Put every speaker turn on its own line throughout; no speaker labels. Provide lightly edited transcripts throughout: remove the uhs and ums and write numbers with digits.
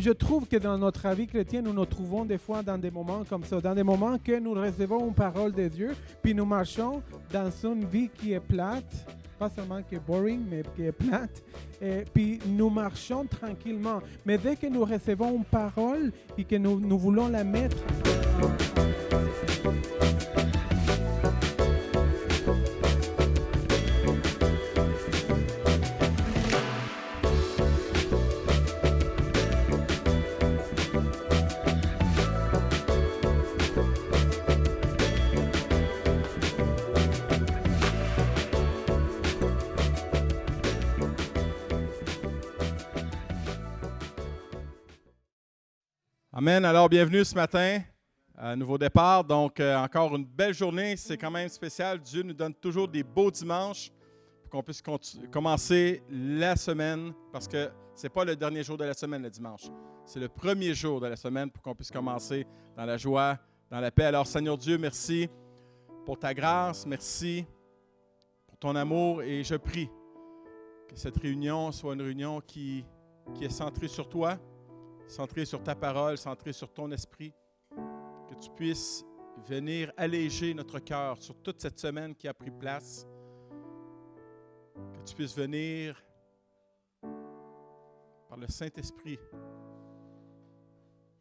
Puis je trouve que dans notre vie chrétienne, nous nous trouvons des fois dans des moments comme ça, dans des moments que nous recevons une parole de Dieu, puis nous marchons dans une vie qui est plate, pas seulement qui est boring, mais qui est plate, et puis nous marchons tranquillement. Mais dès que nous recevons une parole et que nous voulons la mettre
Amen. Alors, bienvenue ce matin à Nouveau Départ. Donc, encore une belle journée. C'est quand même spécial. Dieu nous donne toujours des beaux dimanches pour qu'on puisse commencer la semaine, parce que ce n'est pas le dernier jour de la semaine, le dimanche. C'est le premier jour de la semaine pour qu'on puisse commencer dans la joie, dans la paix. Alors, Seigneur Dieu, merci pour ta grâce. Merci pour ton amour. Et je prie que cette réunion soit une réunion qui est centrée sur toi, centré sur ta parole, centré sur ton esprit, que tu puisses venir alléger notre cœur sur toute cette semaine qui a pris place, que tu puisses venir par le Saint-Esprit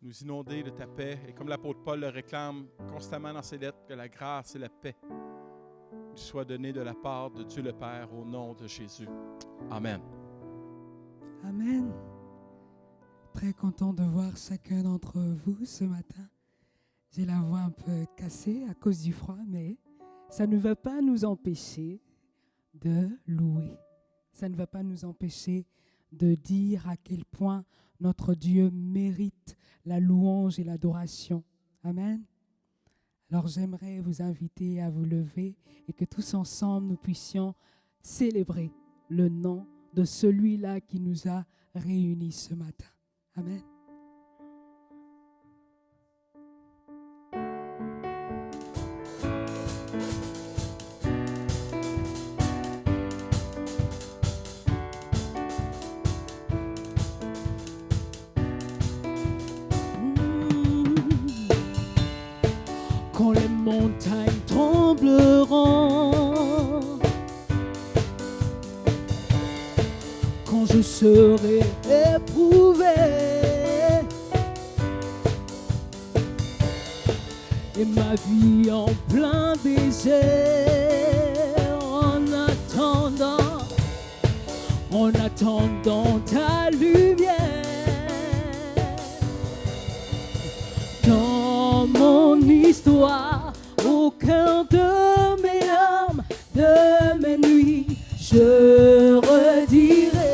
nous inonder de ta paix, et comme l'apôtre Paul le réclame constamment dans ses lettres, que la grâce et la paix nous soient données de la part de Dieu le Père au nom de Jésus. Amen.
Amen. Très content de voir chacun d'entre vous ce matin. J'ai la voix un peu cassée à cause du froid, mais ça ne va pas nous empêcher de louer. Ça ne va pas nous empêcher de dire à quel point notre Dieu mérite la louange et l'adoration. Amen. Alors j'aimerais vous inviter à vous lever et que tous ensemble nous puissions célébrer le nom de celui-là qui nous a réunis ce matin. Amen. Quand les montagnes trembleront, quand je serai éprouvé, et ma vie en plein désert, en attendant ta lumière, dans mon histoire, au cœur de mes larmes, de mes nuits, je redirai,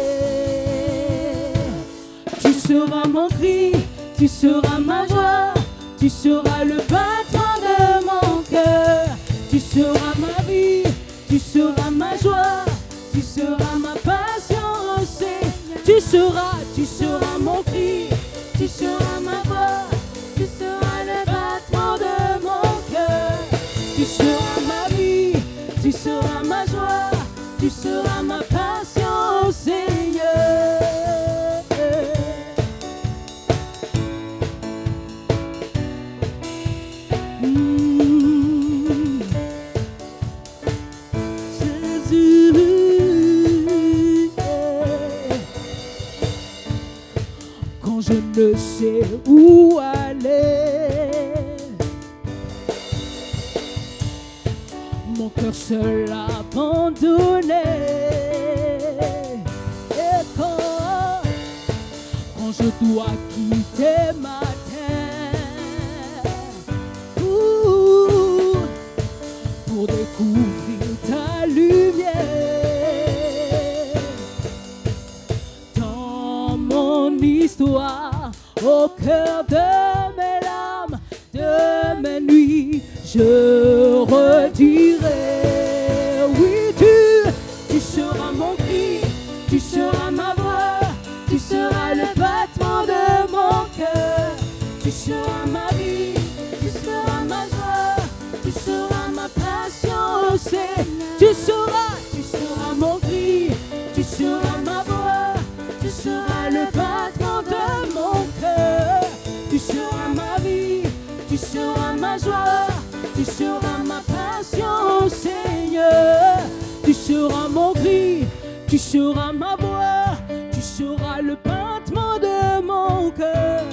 tu seras mon cri, tu seras ma joie, tu seras le battement de mon cœur, tu seras ma vie, tu seras ma joie, tu seras ma passion, oh Seigneur. Tu seras mon cri, tu seras ma voix, tu seras le battement de mon cœur, tu seras ma vie, tu seras ma joie, tu seras ma passion, oh Seigneur. Je ne sais où aller, mon cœur seul abandonné, et quand je dois quitter ma terre pour découvrir ta lumière, dans mon histoire, au cœur de mes larmes, de mes nuits, je redirai, oui, tu seras mon cri, tu seras ma voix, tu seras le battement de mon cœur, tu seras ma vie, tu seras ma joie, tu seras ma passion, oh Seigneur. Tu seras mon cri, tu seras ma voix, tu seras le battement de mon cœur. seras mon cri, tu seras ma voix, tu seras le battement de mon cœur.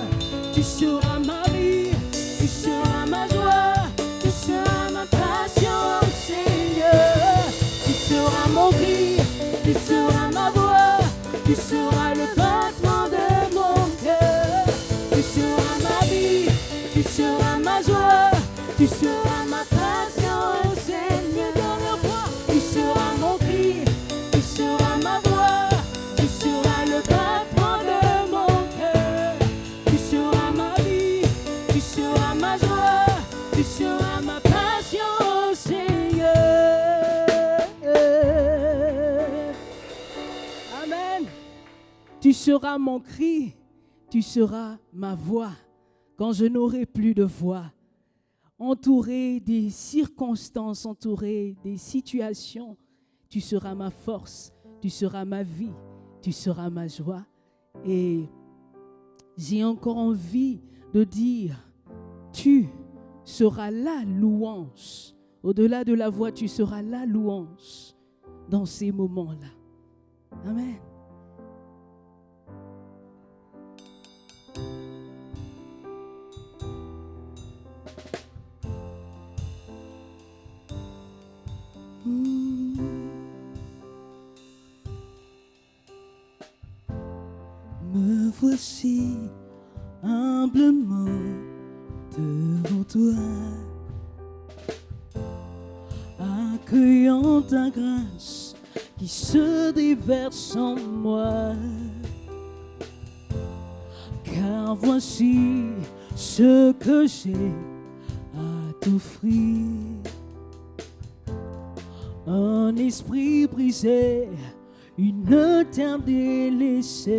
Tu seras ma vie, tu seras ma joie, tu seras ma passion, Seigneur. Tu seras mon cri, tu seras ma voix, tu seras le battement de mon cœur. Tu seras ma vie, tu seras ma joie, tu seras ma passion, Seigneur. Dernière fois, tu seras mon cri, tu seras ma voix, tu seras le battement de mon cœur. Tu seras ma vie, tu seras ma joie, tu seras ma passion, Seigneur. Amen. Tu seras mon cri, tu seras ma voix quand je n'aurai plus de voix. Entouré des circonstances, entouré des situations, tu seras ma force, tu seras ma vie, tu seras ma joie. Et j'ai encore envie de dire, tu seras la louange. Au-delà de la voix, tu seras la louange dans ces moments-là. Amen. Me voici humblement devant toi, accueillant ta grâce qui se déverse en moi. Car voici ce que j'ai à t'offrir. Un esprit brisé, une terre délaissée,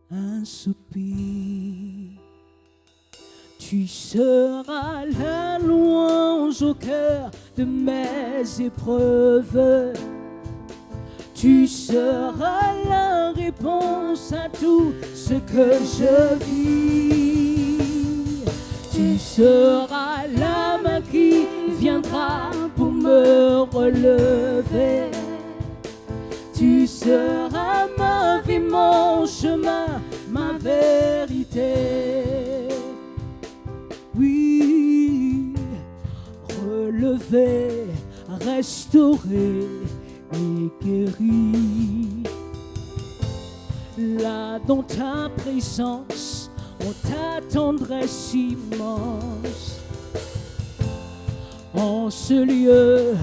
un soupir. Tu seras la louange au cœur de mes épreuves. Tu seras la réponse à tout ce que je vis. Tu seras la main qui viendra pour me relever. Tu seras ma vie, mon chemin, ma vérité. Oui, relevé, restauré et guéri. Là dans ta présence, en ta tendresse immense, en ce lieu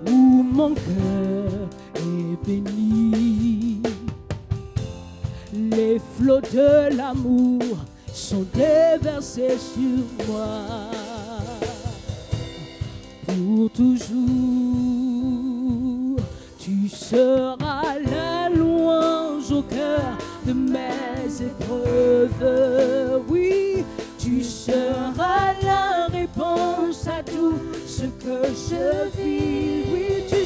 où mon cœur est béni, les flots de l'amour sont déversés sur moi pour toujours. Tu seras la louange au cœur de mes épreuves. Oui, tu seras la réponse à tout ce que je vis. Oui, tu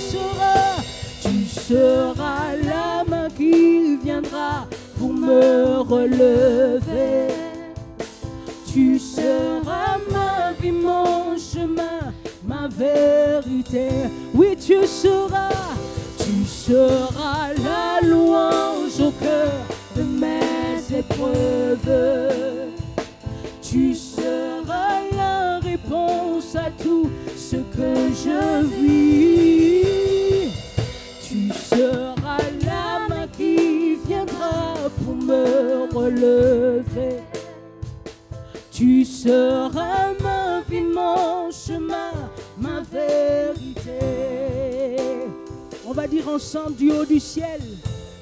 seras la main qui viendra pour me relever. Tu seras ma vie, mon chemin, ma vérité. Oui, tu seras la louange au cœur de mes épreuves. Tu seras la réponse à tout ce que je vis. Tu seras la main qui viendra pour me relever. Tu seras ma vie, mon chemin, ma vérité. On va dire ensemble du haut du ciel,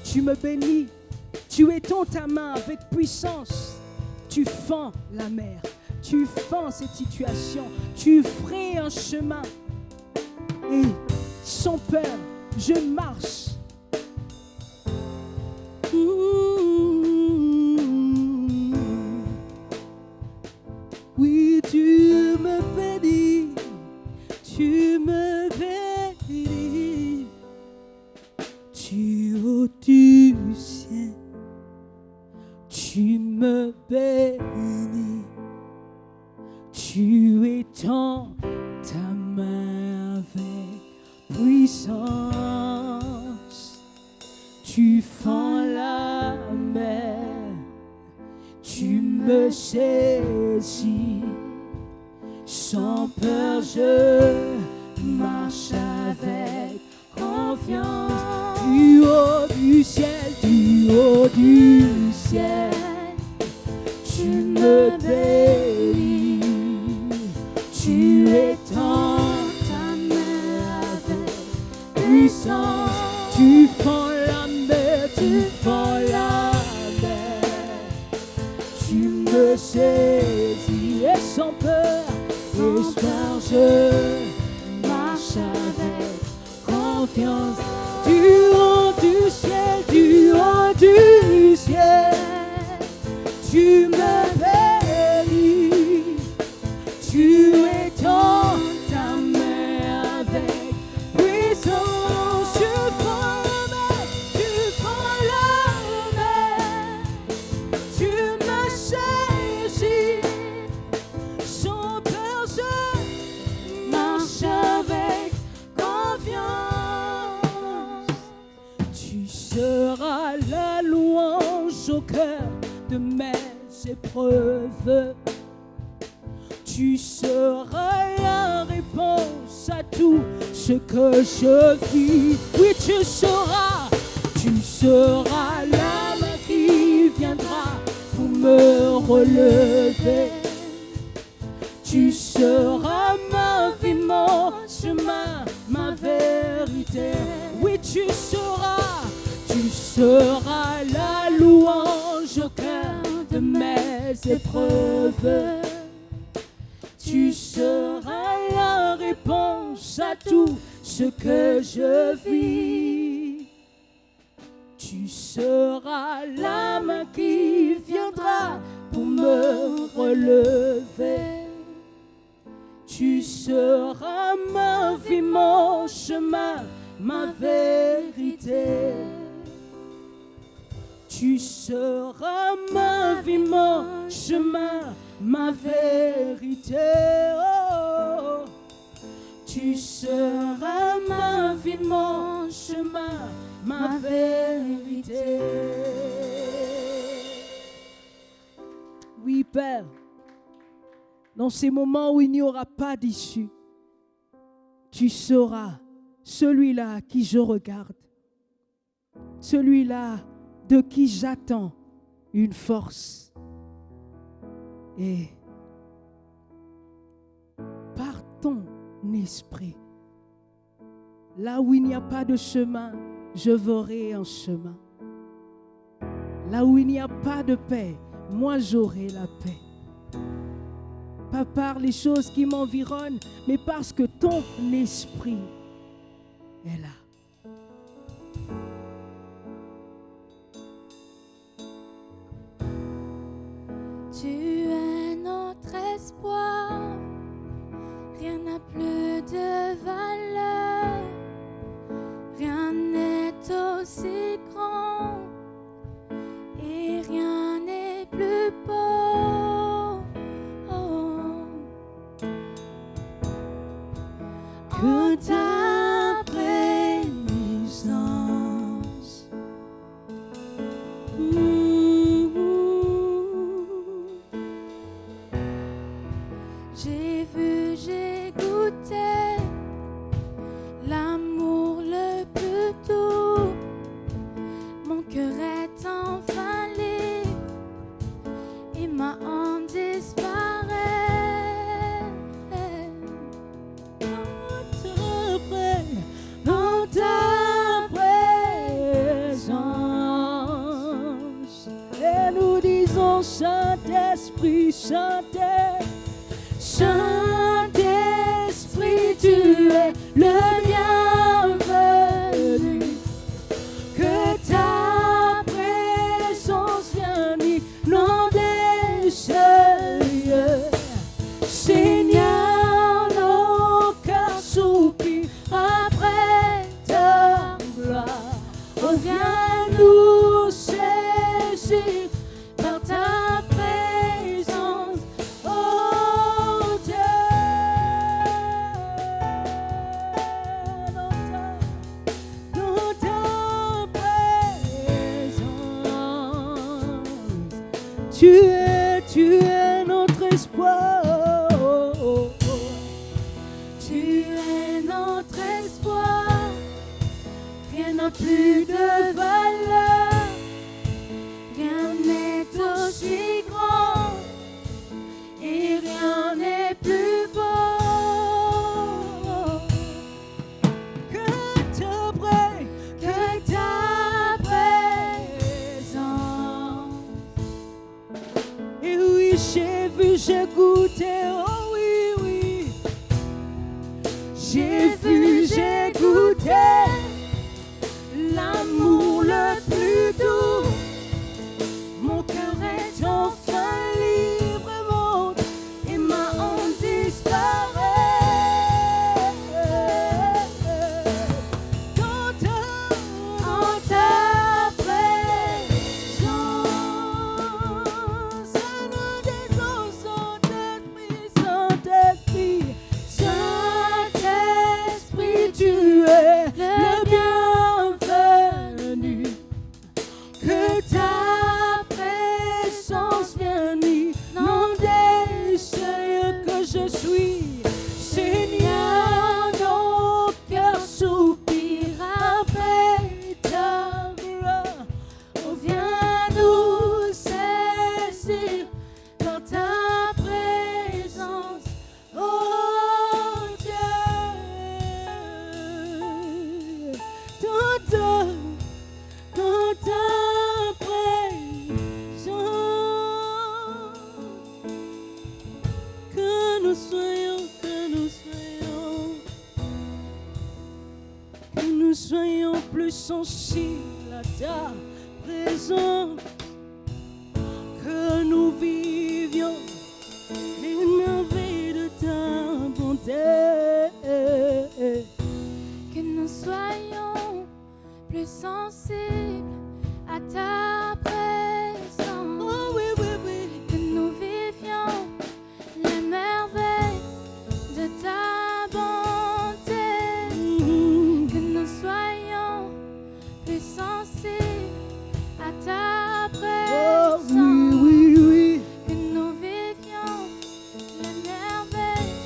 tu me bénis, tu étends ta main avec puissance, tu fends la mer, tu fends cette situation, tu frayes un chemin et sans peur, je marche. Oui, tu me bénis, tu me bénis, tu haut du ciel, tu me bénis, tu étends ta main avec puissance. Tu fends la mer, tu me saisis. Sans peur, je marche avec confiance. Du haut du ciel, du haut du ciel, tu me bénis. Tu étends ta main avec puissance. Tu fends la mer, tu fends la mer. Tu me saisis et sans peur, je marche avec confiance. Du haut du ciel, du haut du ciel, tu me bénis. Tu étends ta main avec puissance. Tu fends la mer, tu fends la mer. Tu me saisis. Sans peur, je marche avec confiance. Tu seras la louange au cœur de mes épreuves. Tu seras la réponse à tout ce que je vis. Oui, tu seras la main qui viendra pour me relever. Tu seras ma vie, mon chemin, ma vérité. Oui, tu seras la louange au cœur de mes épreuves. Tu seras la réponse à tout ce que je vis. Tu seras la main qui viendra pour me relever. Tu seras ma vie, mon chemin, ma vérité. Tu seras ma vie, mon chemin, ma vérité. Oh, tu seras ma vie, mon chemin, ma vérité. Oui, Père, dans ces moments où il n'y aura pas d'issue, tu seras celui-là à qui je regarde, celui-là de qui j'attends une force. Et par ton esprit, là où il n'y a pas de chemin, je verrai un chemin. Là où il n'y a pas de paix, moi j'aurai la paix. Pas par les choses qui m'environnent, mais parce que ton esprit est là.
Tu es notre espoir, rien n'a plus de valeur, rien n'est aussi grand et rien n'est plus beau que ta présence. J'ai vu, j'ai goûté l'amour le plus doux. Mon cœur est enfin libre et ma honte disparaît. Dans ta présence.
Et nous disons Saint-Esprit, Saint-Esprit.
Saint-Esprit, tu es le bienvenu. Que ta présence vienne inonder ce lieu. Seigneur, nos cœurs soupirent après ta gloire. Reviens nous saisir par ta présence, oh Dieu. Tu es notre espoir, rien n'a plus de valeur, rien n'est aussi grand et rien n'est plus beau que ta présence. Et oui, j'ai vu, j'ai goûté, oh oui, oui. J'ai vu, j'ai goûté l'amour le plus doux. Mon cœur est enfin libre, mon et ma honte disparaît. En ta présence, Saint-Esprit, Saint-Esprit, tu es le bienvenu. Que ta présence vienne inonder ce que je suis. Seigneur, nos cœurs soupirent après ta gloire. Oh, viens nous saisir dans ta présence. Oh Dieu, dans ta présence, que nous soyons plus sensibles à ta présence, que nous vivions les merveilles de ta bonté, que nous soyons plus sensibles à ta présence. Oh oui, oui, oui. Que nous vivions les merveilles de ta bonté. Que nous soyons plus sensibles à ta présence. Oh oui, oui, oui. Que nous vivions les merveilles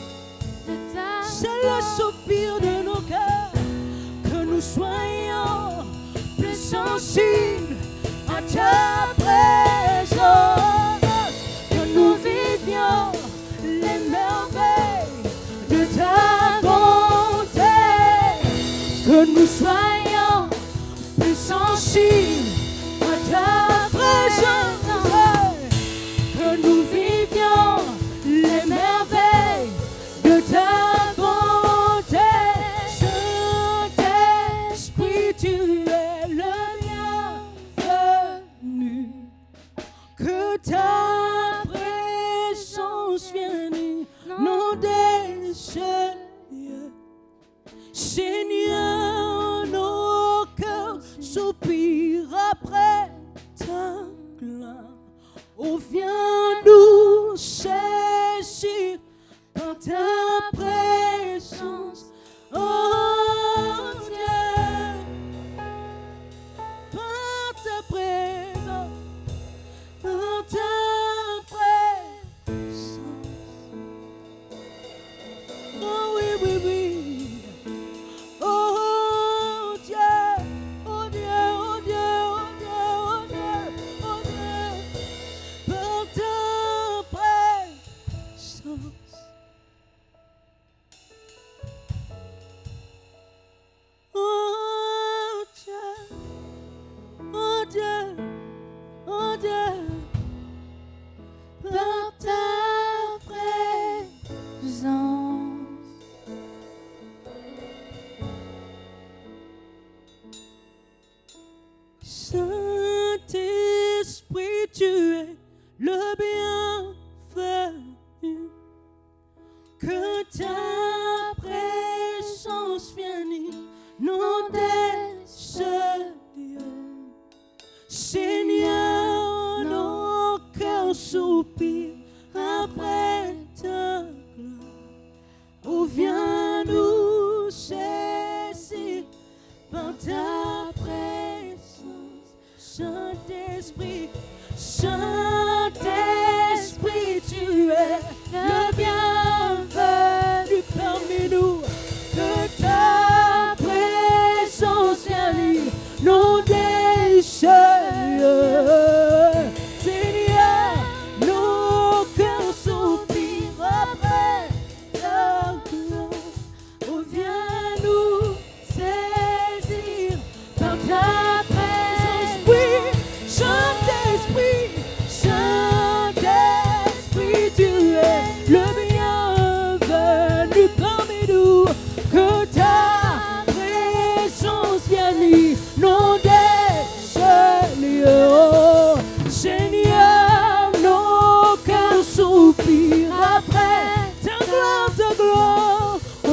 de ta bonté. C'est le soupir de nos cœurs. Que nous soyons plus sensibles à ta présence, que nous vivions les merveilles de ta bonté, que nous soyons plus sensibles à ta présence, que nous vivions les merveilles de ta bonté. Saint-Esprit, tu es le bienvenu. Que ta présence vienne inonder ce lieu. Seigneur, nos cœurs soupirent après ta gloire. Oh, viens nous saisir dans ta présence. Oh Dieu, par ta présence, par ta présence. Oh oui, oui, oui. Oh Dieu, oh Dieu, oh Dieu, oh Dieu, oh Dieu, oh Dieu, par ta présence. Oh Dieu, oh Dieu, oh Dieu, par ta présence. Saint-Esprit, tu es le bienvenu. Que ta présence vienne inonder ce lieu. Seigneur, nos cœurs soupirent après ta gloire. Oh, viens nous saisir par ta présence. Saint-Esprit, Saint-Esprit, tu es le bienvenu.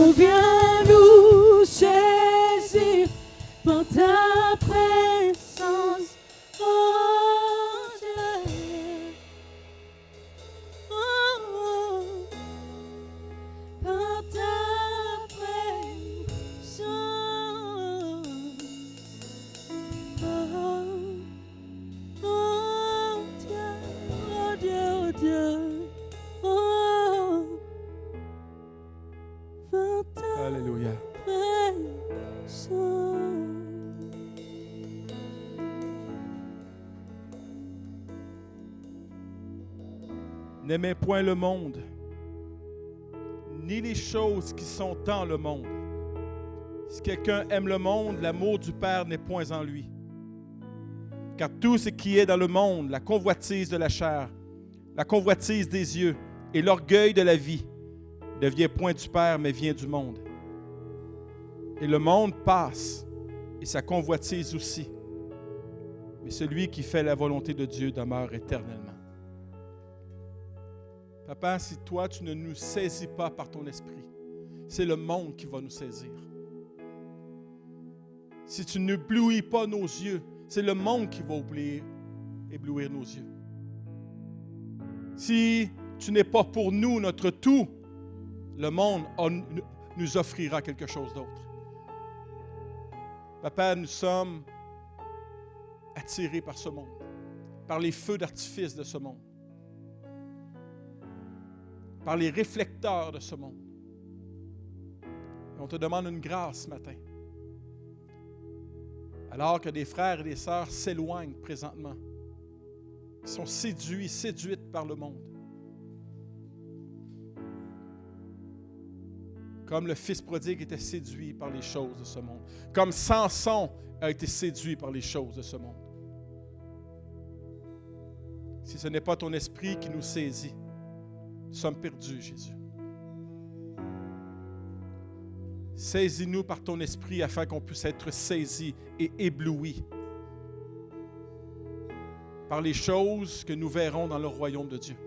On vient nous saisir par ta présence, oh Dieu. Oh, par ta présence, oh Dieu, oh Dieu, oh Dieu, oh, par ta
Alléluia.
présence.
N'aimez point le monde, ni les choses qui sont dans le monde. Si quelqu'un aime le monde, l'amour du Père n'est point en lui. Car tout ce qui est dans le monde, la convoitise de la chair, la convoitise des yeux et l'orgueil de la vie, ne vient point du Père, mais vient du monde. Et le monde passe, et sa convoitise aussi. Mais celui qui fait la volonté de Dieu demeure éternellement. Papa, si toi, tu ne nous saisis pas par ton esprit, c'est le monde qui va nous saisir. Si tu n'éblouis pas nos yeux, c'est le monde qui va éblouir nos yeux. Si tu n'es pas pour nous notre tout, le monde nous offrira quelque chose d'autre. Papa, nous sommes attirés par ce monde, par les feux d'artifice de ce monde, par les réflecteurs de ce monde. Et on te demande une grâce ce matin. Alors que des frères et des sœurs s'éloignent présentement, ils sont séduites par le monde. Comme le fils prodigue était séduit par les choses de ce monde. Comme Samson a été séduit par les choses de ce monde. Si ce n'est pas ton esprit qui nous saisit, nous sommes perdus, Jésus. Saisis-nous par ton esprit afin qu'on puisse être saisis et éblouis par les choses que nous verrons dans le royaume de Dieu.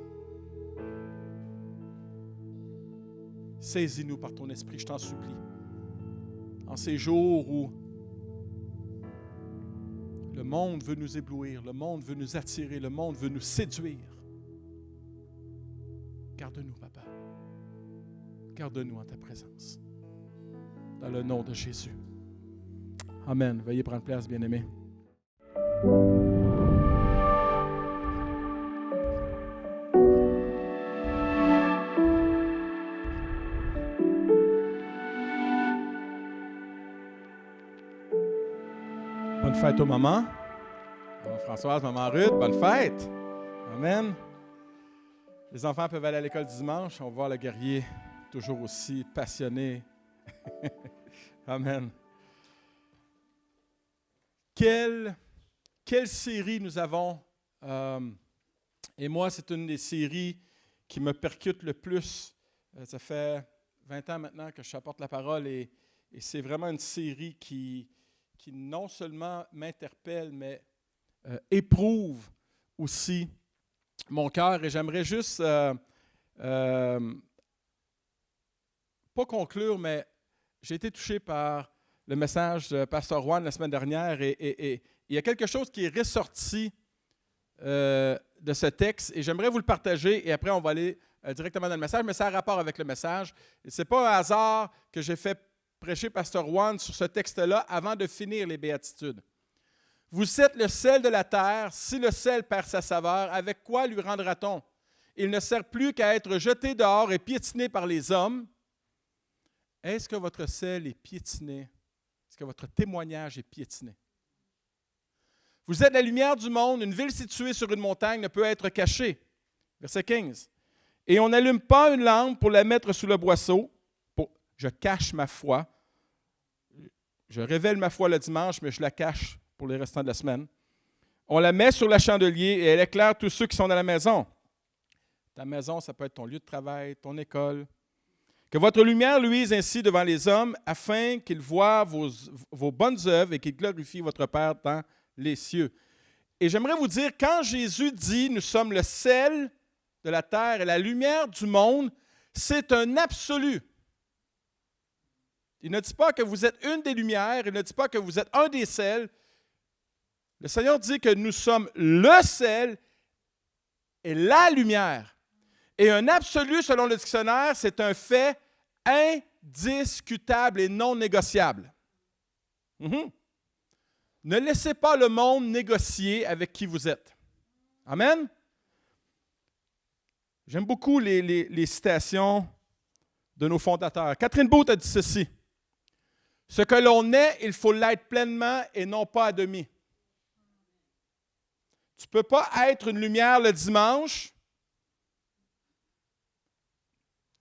Saisis-nous par ton esprit, je t'en supplie. En ces jours où le monde veut nous éblouir, le monde veut nous attirer, le monde veut nous séduire. Garde-nous, Papa. Garde-nous en ta présence. Dans le nom de Jésus. Amen. Veuillez prendre place, bien-aimés. Bonne fête aux mamans. Maman Françoise, maman Ruth, bonne fête. Amen. Les enfants peuvent aller à l'école dimanche. On va voir le guerrier toujours aussi passionné. Amen. Quelle série nous avons. Et moi, c'est une des séries qui me percute le plus. Ça fait 20 ans maintenant que je apporte la parole et c'est vraiment une série qui non seulement m'interpelle, mais éprouve aussi mon cœur. Et j'aimerais juste, pas conclure, mais j'ai été touché par le message de Pasteur Juan la semaine dernière et il y a quelque chose qui est ressorti de ce texte et j'aimerais vous le partager et après on va aller directement dans le message, mais ça a rapport avec le message. Ce n'est pas un hasard que j'ai fait prêcher Pasteur Juan sur ce texte-là avant de finir les béatitudes. Vous êtes le sel de la terre. Si le sel perd sa saveur, avec quoi lui rendra-t-on? Il ne sert plus qu'à être jeté dehors et piétiné par les hommes. Est-ce que votre sel est piétiné? Est-ce que votre témoignage est piétiné? Vous êtes la lumière du monde. Une ville située sur une montagne ne peut être cachée. Verset 15. Et on n'allume pas une lampe pour la mettre sous le boisseau. Je cache ma foi. Je révèle ma foi le dimanche, mais je la cache pour les restants de la semaine. On la met sur le chandelier et elle éclaire tous ceux qui sont dans la maison. Ta maison, ça peut être ton lieu de travail, ton école. Que votre lumière luise ainsi devant les hommes, afin qu'ils voient vos bonnes œuvres et qu'ils glorifient votre Père dans les cieux. Et j'aimerais vous dire, quand Jésus dit « Nous sommes le sel de la terre et la lumière du monde », c'est un absolu. Il ne dit pas que vous êtes une des lumières, il ne dit pas que vous êtes un des sels. Le Seigneur dit que nous sommes le sel et la lumière. Et un absolu, selon le dictionnaire, c'est un fait indiscutable et non négociable. Ne laissez pas le monde négocier avec qui vous êtes. Amen? J'aime beaucoup les citations de nos fondateurs. Catherine Booth a dit ceci. « Ce que l'on est, il faut l'être pleinement et non pas à demi. » Tu ne peux pas être une lumière le dimanche.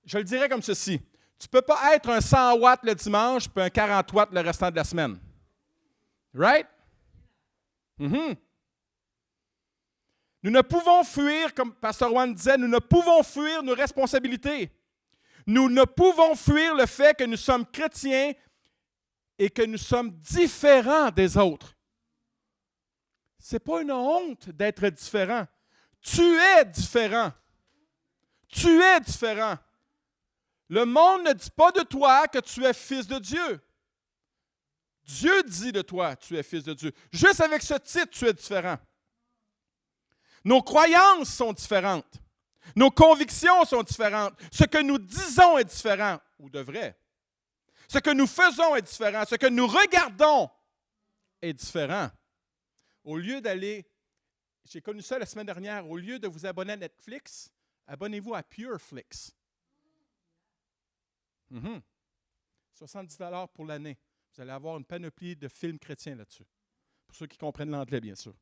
Je le dirais comme ceci. Tu ne peux pas être un 100 watts le dimanche puis un 40 watts le restant de la semaine. Right? Nous ne pouvons fuir, comme Pasteur Juan disait, nous ne pouvons fuir nos responsabilités. Nous ne pouvons fuir le fait que nous sommes chrétiens et que nous sommes différents des autres. Ce n'est pas une honte d'être différent. Tu es différent. Tu es différent. Le monde ne dit pas de toi que tu es fils de Dieu. Dieu dit de toi, tu es fils de Dieu. Juste avec ce titre, tu es différent. Nos croyances sont différentes. Nos convictions sont différentes. Ce que nous disons est différent, ou devrait. Ce que nous faisons est différent. Ce que nous regardons est différent. Au lieu d'aller, j'ai connu ça la semaine dernière, au lieu de vous abonner à Netflix, abonnez-vous à Pureflix. 70 $ pour l'année. Vous allez avoir une panoplie de films chrétiens là-dessus. Pour ceux qui comprennent l'anglais, bien sûr.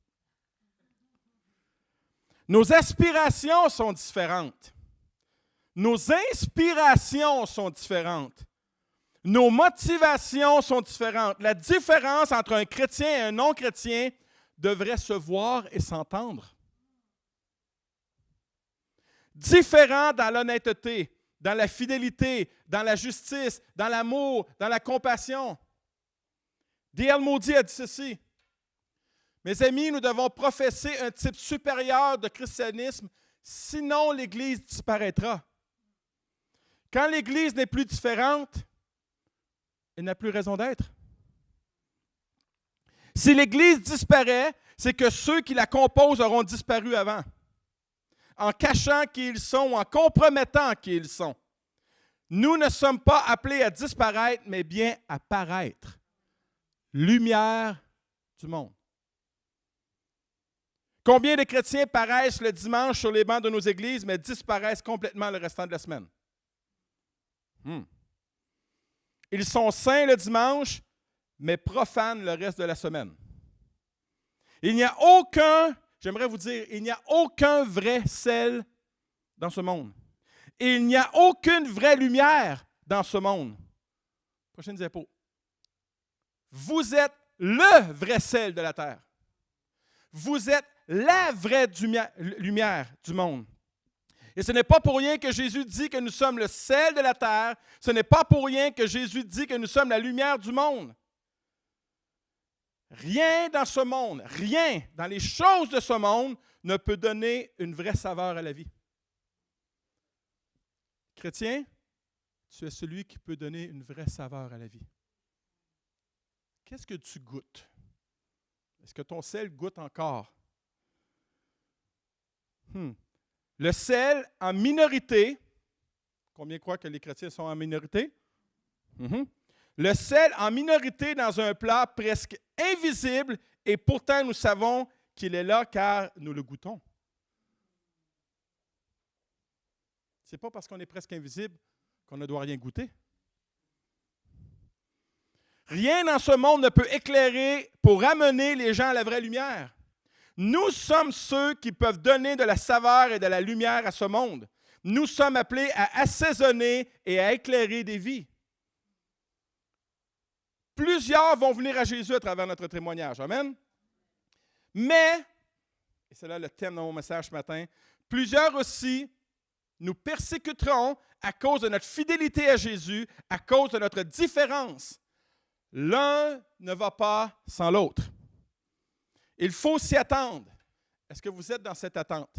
Nos aspirations sont différentes. Nos inspirations sont différentes. Nos motivations sont différentes. La différence entre un chrétien et un non-chrétien devrait se voir et s'entendre. Différent dans l'honnêteté, dans la fidélité, dans la justice, dans l'amour, dans la compassion. D.L. Moody a dit ceci. Mes amis, nous devons professer un type supérieur de christianisme, sinon l'Église disparaîtra. Quand l'Église n'est plus différente, elle n'a plus raison d'être. Si l'Église disparaît, c'est que ceux qui la composent auront disparu avant, en cachant qui ils sont ou en compromettant qui ils sont. Nous ne sommes pas appelés à disparaître, mais bien à paraître. Lumière du monde. Combien de chrétiens paraissent le dimanche sur les bancs de nos églises, mais disparaissent complètement le restant de la semaine? Ils sont saints le dimanche, mais profanent le reste de la semaine. Il n'y a aucun, j'aimerais vous dire, il n'y a aucun vrai sel dans ce monde. Et il n'y a aucune vraie lumière dans ce monde. Prochaine diapo. Vous êtes le vrai sel de la terre. Vous êtes la vraie lumière du monde. Et ce n'est pas pour rien que Jésus dit que nous sommes le sel de la terre. Ce n'est pas pour rien que Jésus dit que nous sommes la lumière du monde. Rien dans ce monde, rien dans les choses de ce monde ne peut donner une vraie saveur à la vie. Chrétien, tu es celui qui peut donner une vraie saveur à la vie. Qu'est-ce que tu goûtes? Est-ce que ton sel goûte encore? Le sel en minorité, combien croient que les chrétiens sont en minorité? Le sel en minorité dans un plat presque invisible et pourtant nous savons qu'il est là car nous le goûtons. Ce n'est pas parce qu'on est presque invisible qu'on ne doit rien goûter. Rien dans ce monde ne peut éclairer pour amener les gens à la vraie lumière. Nous sommes ceux qui peuvent donner de la saveur et de la lumière à ce monde. Nous sommes appelés à assaisonner et à éclairer des vies. Plusieurs vont venir à Jésus à travers notre témoignage. Amen. Mais, et c'est là le thème de mon message ce matin, plusieurs aussi nous persécuteront à cause de notre fidélité à Jésus, à cause de notre différence. L'un ne va pas sans l'autre. Il faut s'y attendre. Est-ce que vous êtes dans cette attente?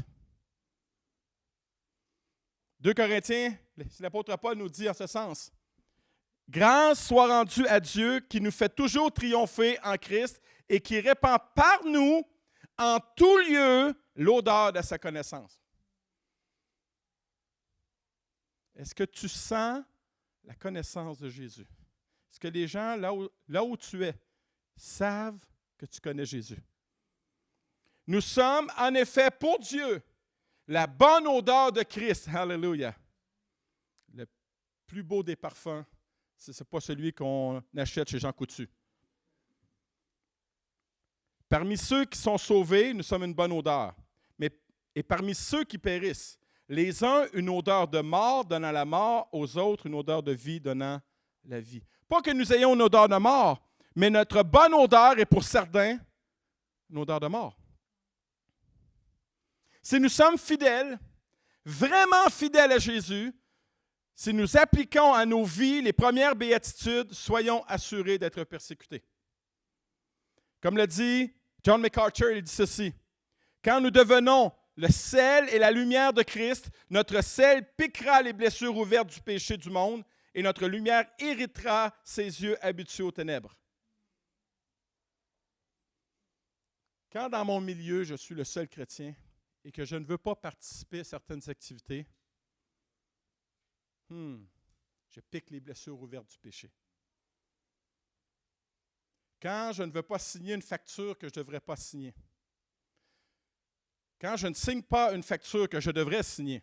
2 Corinthiens, l'apôtre Paul nous dit en ce sens, Grâce soit rendue à Dieu qui nous fait toujours triompher en Christ et qui répand par nous en tout lieu l'odeur de sa connaissance. Est-ce que tu sens la connaissance de Jésus? Est-ce que les gens, là où tu es, savent que tu connais Jésus? Nous sommes en effet pour Dieu la bonne odeur de Christ. Alléluia. Le plus beau des parfums, ce n'est pas celui qu'on achète chez Jean Coutu. Parmi ceux qui sont sauvés, nous sommes une bonne odeur. Et parmi ceux qui périssent, les uns une odeur de mort donnant la mort, aux autres une odeur de vie donnant la vie. Pas que nous ayons une odeur de mort, mais notre bonne odeur est pour certains une odeur de mort. Si nous sommes fidèles, vraiment fidèles à Jésus, si nous appliquons à nos vies les premières béatitudes, soyons assurés d'être persécutés. Comme le dit John MacArthur, il dit ceci: quand nous devenons le sel et la lumière de Christ, notre sel piquera les blessures ouvertes du péché du monde et notre lumière irritera ses yeux habitués aux ténèbres. Quand dans mon milieu, je suis le seul chrétien et que je ne veux pas participer à certaines activités, je pique les blessures ouvertes du péché. Quand je ne veux pas signer une facture que je ne devrais pas signer. Quand je ne signe pas une facture que je devrais signer.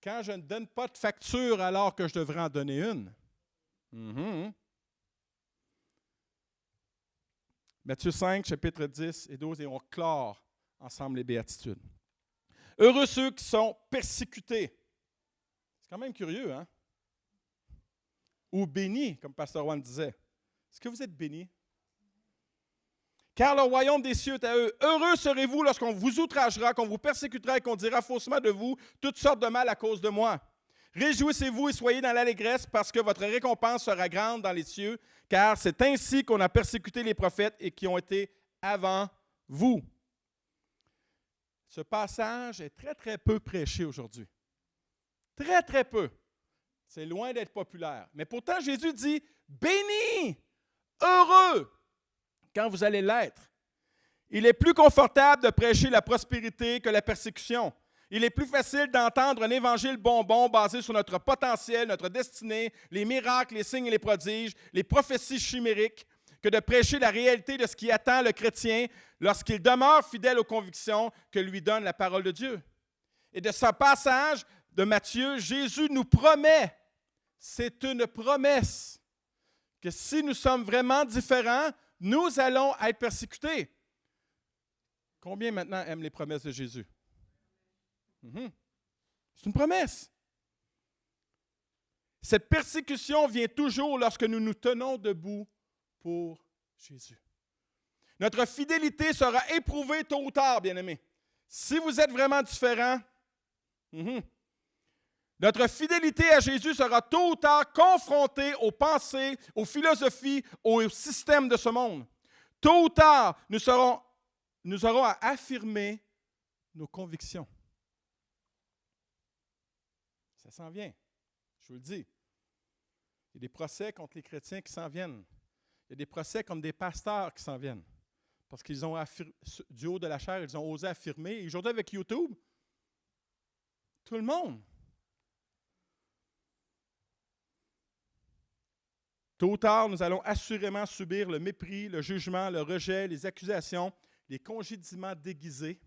Quand je ne donne pas de facture alors que je devrais en donner une. Matthieu 5, chapitre 10 et 12, et on clore ensemble les béatitudes. Heureux ceux qui sont persécutés. C'est quand même curieux, hein? Ou bénis, comme Pasteur Juan disait. Est-ce que vous êtes bénis? Car le royaume des cieux est à eux. Heureux serez-vous lorsqu'on vous outragera, qu'on vous persécutera et qu'on dira faussement de vous toutes sortes de mal à cause de moi. Réjouissez-vous et soyez dans l'allégresse parce que votre récompense sera grande dans les cieux, car c'est ainsi qu'on a persécuté les prophètes et qui ont été avant vous. Ce passage est très, très peu prêché aujourd'hui. Très, très peu. C'est loin d'être populaire. Mais pourtant, Jésus dit, bénis, heureux, quand vous allez l'être. Il est plus confortable de prêcher la prospérité que la persécution. Il est plus facile d'entendre un évangile bonbon basé sur notre potentiel, notre destinée, les miracles, les signes et les prodiges, les prophéties chimériques, que de prêcher la réalité de ce qui attend le chrétien lorsqu'il demeure fidèle aux convictions que lui donne la parole de Dieu. Et de ce passage de Matthieu, Jésus nous promet, c'est une promesse, que si nous sommes vraiment différents, nous allons être persécutés. Combien maintenant aiment les promesses de Jésus? C'est une promesse. Cette persécution vient toujours lorsque nous nous tenons debout pour Jésus. Notre fidélité sera éprouvée tôt ou tard, bien-aimés. Si vous êtes vraiment différents, notre fidélité à Jésus sera tôt ou tard confrontée aux pensées, aux philosophies, au système de ce monde. Tôt ou tard, nous aurons à affirmer nos convictions. Ça s'en vient, je vous le dis. Il y a des procès contre les chrétiens qui s'en viennent. Il y a des procès contre des pasteurs qui s'en viennent. Parce qu'ils ont, du haut de la chair, ils ont osé affirmer. Et aujourd'hui, avec YouTube, tout le monde. Tôt ou tard, nous allons assurément subir le mépris, le jugement, le rejet, les accusations, les congédiements déguisés,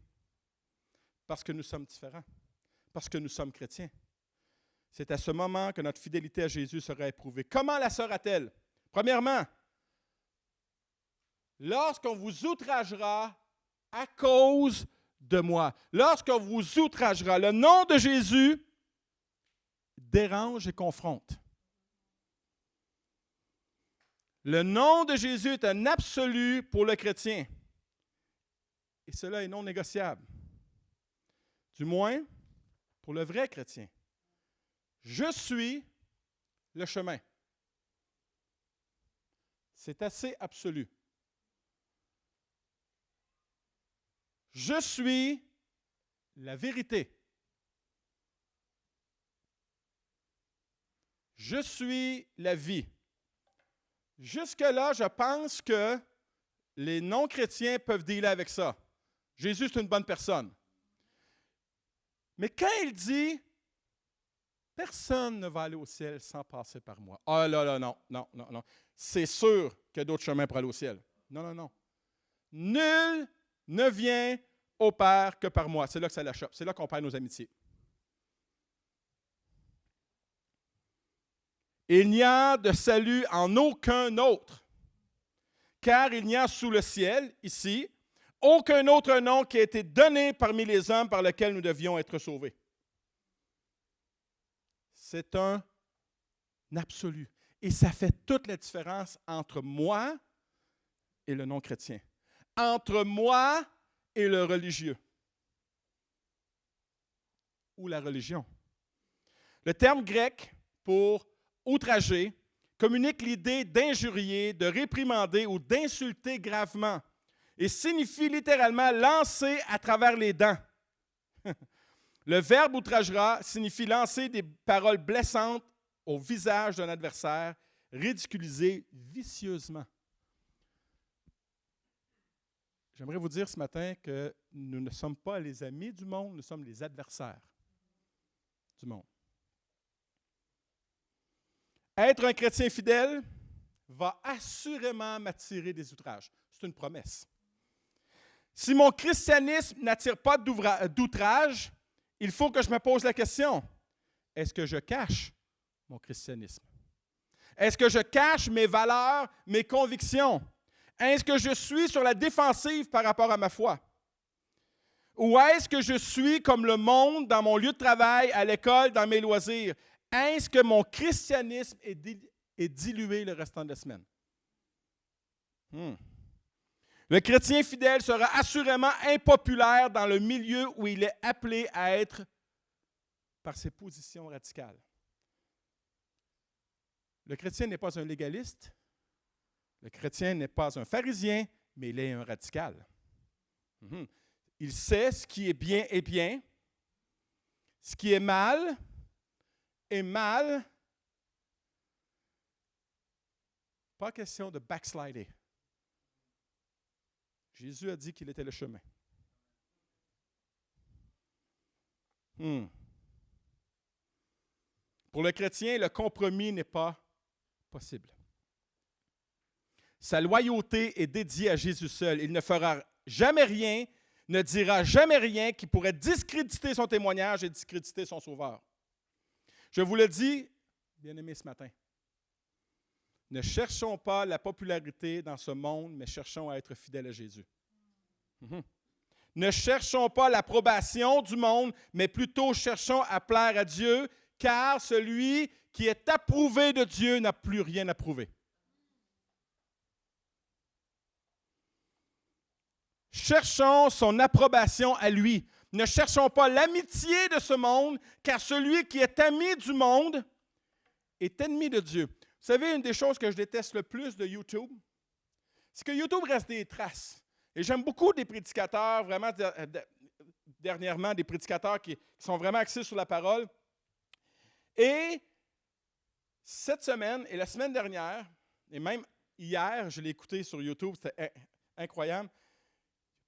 parce que nous sommes différents, parce que nous sommes chrétiens. C'est à ce moment que notre fidélité à Jésus sera éprouvée. Comment la sera-t-elle? Premièrement, lorsqu'on vous outragera à cause de moi. Lorsqu'on vous outragera, le nom de Jésus dérange et confronte. Le nom de Jésus est un absolu pour le chrétien. Et cela est non négociable. Du moins, pour le vrai chrétien. Je suis le chemin. C'est assez absolu. Je suis la vérité. Je suis la vie. Jusque-là, je pense que les non-chrétiens peuvent dealer avec ça. Jésus, c'est une bonne personne. Mais quand il dit « Personne ne va aller au ciel sans passer par moi », ah là, non. C'est sûr qu'il y a d'autres chemins pour aller au ciel. Non. Nul ne vient au Père que par moi. C'est là que ça la chope. C'est là qu'on perd nos amitiés. Il n'y a de salut en aucun autre, car il n'y a sous le ciel, ici, aucun autre nom qui a été donné parmi les hommes par lequel nous devions être sauvés. C'est un absolu. Et ça fait toute la différence entre moi et le non-chrétien, entre moi et le religieux ou la religion. Le terme grec pour outrager communique l'idée d'injurier, de réprimander ou d'insulter gravement et signifie littéralement lancer à travers les dents. Le verbe outragera signifie lancer des paroles blessantes au visage d'un adversaire, ridiculiser vicieusement. J'aimerais vous dire ce matin que nous ne sommes pas les amis du monde, nous sommes les adversaires du monde. Être un chrétien fidèle va assurément m'attirer des outrages. C'est une promesse. Si mon christianisme n'attire pas d'outrage, il faut que je me pose la question, est-ce que je cache mon christianisme? Est-ce que je cache mes valeurs, mes convictions? Est-ce que je suis sur la défensive par rapport à ma foi? Ou est-ce que je suis comme le monde dans mon lieu de travail, à l'école, dans mes loisirs? Est-ce que mon christianisme est dilué le restant de la semaine? Le chrétien fidèle sera assurément impopulaire dans le milieu où il est appelé à être par ses positions radicales. Le chrétien n'est pas un légaliste. Le chrétien n'est pas un pharisien, mais il est un radical. Il sait ce qui est bien, ce qui est mal est mal. Pas question de backslider. Jésus a dit qu'il était le chemin. Pour le chrétien, le compromis n'est pas possible. Sa loyauté est dédiée à Jésus seul. Il ne fera jamais rien, ne dira jamais rien qui pourrait discréditer son témoignage et discréditer son Sauveur. Je vous le dis, bien-aimés, ce matin, ne cherchons pas la popularité dans ce monde, mais cherchons à être fidèles à Jésus. Ne cherchons pas l'approbation du monde, mais plutôt cherchons à plaire à Dieu, car celui qui est approuvé de Dieu n'a plus rien à prouver. Cherchons son approbation à lui. Ne cherchons pas l'amitié de ce monde, car celui qui est ami du monde est ennemi de Dieu. Vous savez, une des choses que je déteste le plus de YouTube, c'est que YouTube reste des traces. Et j'aime beaucoup des prédicateurs, vraiment, dernièrement, des prédicateurs qui sont vraiment axés sur la parole. Et cette semaine et la semaine dernière, et même hier, je l'ai écouté sur YouTube, c'était incroyable,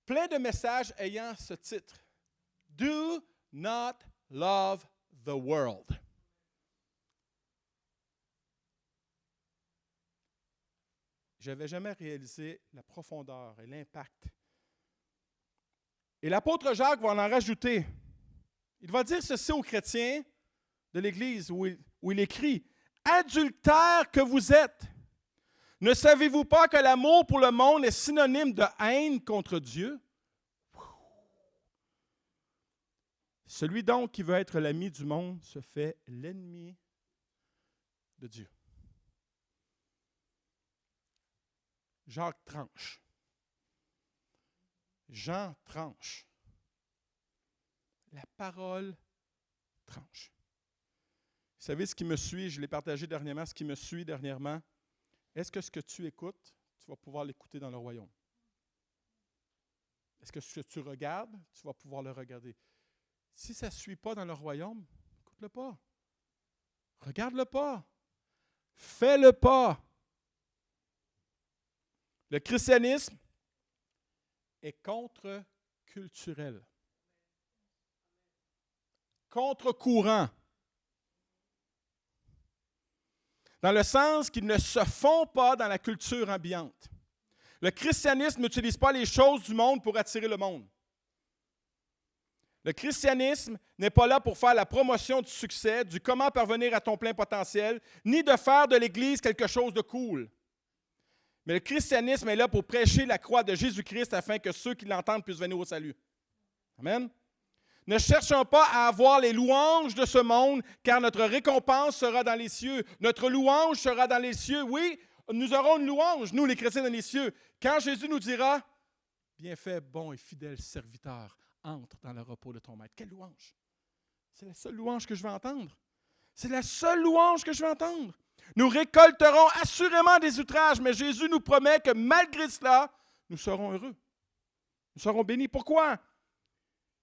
plein de messages ayant ce titre. Do not love the world. Je n'avais jamais réalisé la profondeur et l'impact. Et l'apôtre Jacques va en rajouter. Il va dire ceci aux chrétiens de l'Église où il écrit « Adultères que vous êtes, ne savez-vous pas que l'amour pour le monde est synonyme de haine contre Dieu? » Celui donc qui veut être l'ami du monde se fait l'ennemi de Dieu. Jacques tranche. Jean tranche. La parole tranche. Vous savez ce qui me suit, je l'ai partagé dernièrement, ce qui me suit dernièrement, est-ce que ce que tu écoutes, tu vas pouvoir l'écouter dans le royaume? Est-ce que ce que tu regardes, tu vas pouvoir le regarder? Si ça ne suit pas dans le royaume, écoute-le pas. Regarde-le pas. Fais-le pas. Le christianisme est contre-culturel. Contre-courant. Dans le sens qu'ils ne se font pas dans la culture ambiante. Le christianisme n'utilise pas les choses du monde pour attirer le monde. Le christianisme n'est pas là pour faire la promotion du succès, du comment parvenir à ton plein potentiel, ni de faire de l'Église quelque chose de cool. Mais le christianisme est là pour prêcher la croix de Jésus-Christ afin que ceux qui l'entendent puissent venir au salut. Amen. Ne cherchons pas à avoir les louanges de ce monde, car notre récompense sera dans les cieux. Notre louange sera dans les cieux. Oui, nous aurons une louange, nous les chrétiens dans les cieux. Quand Jésus nous dira, « Bien fait, bon et fidèle serviteur, entre dans le repos de ton maître. » Quelle louange! C'est la seule louange que je vais entendre. C'est la seule louange que je vais entendre. Nous récolterons assurément des outrages, mais Jésus nous promet que malgré cela, nous serons heureux. Nous serons bénis. Pourquoi?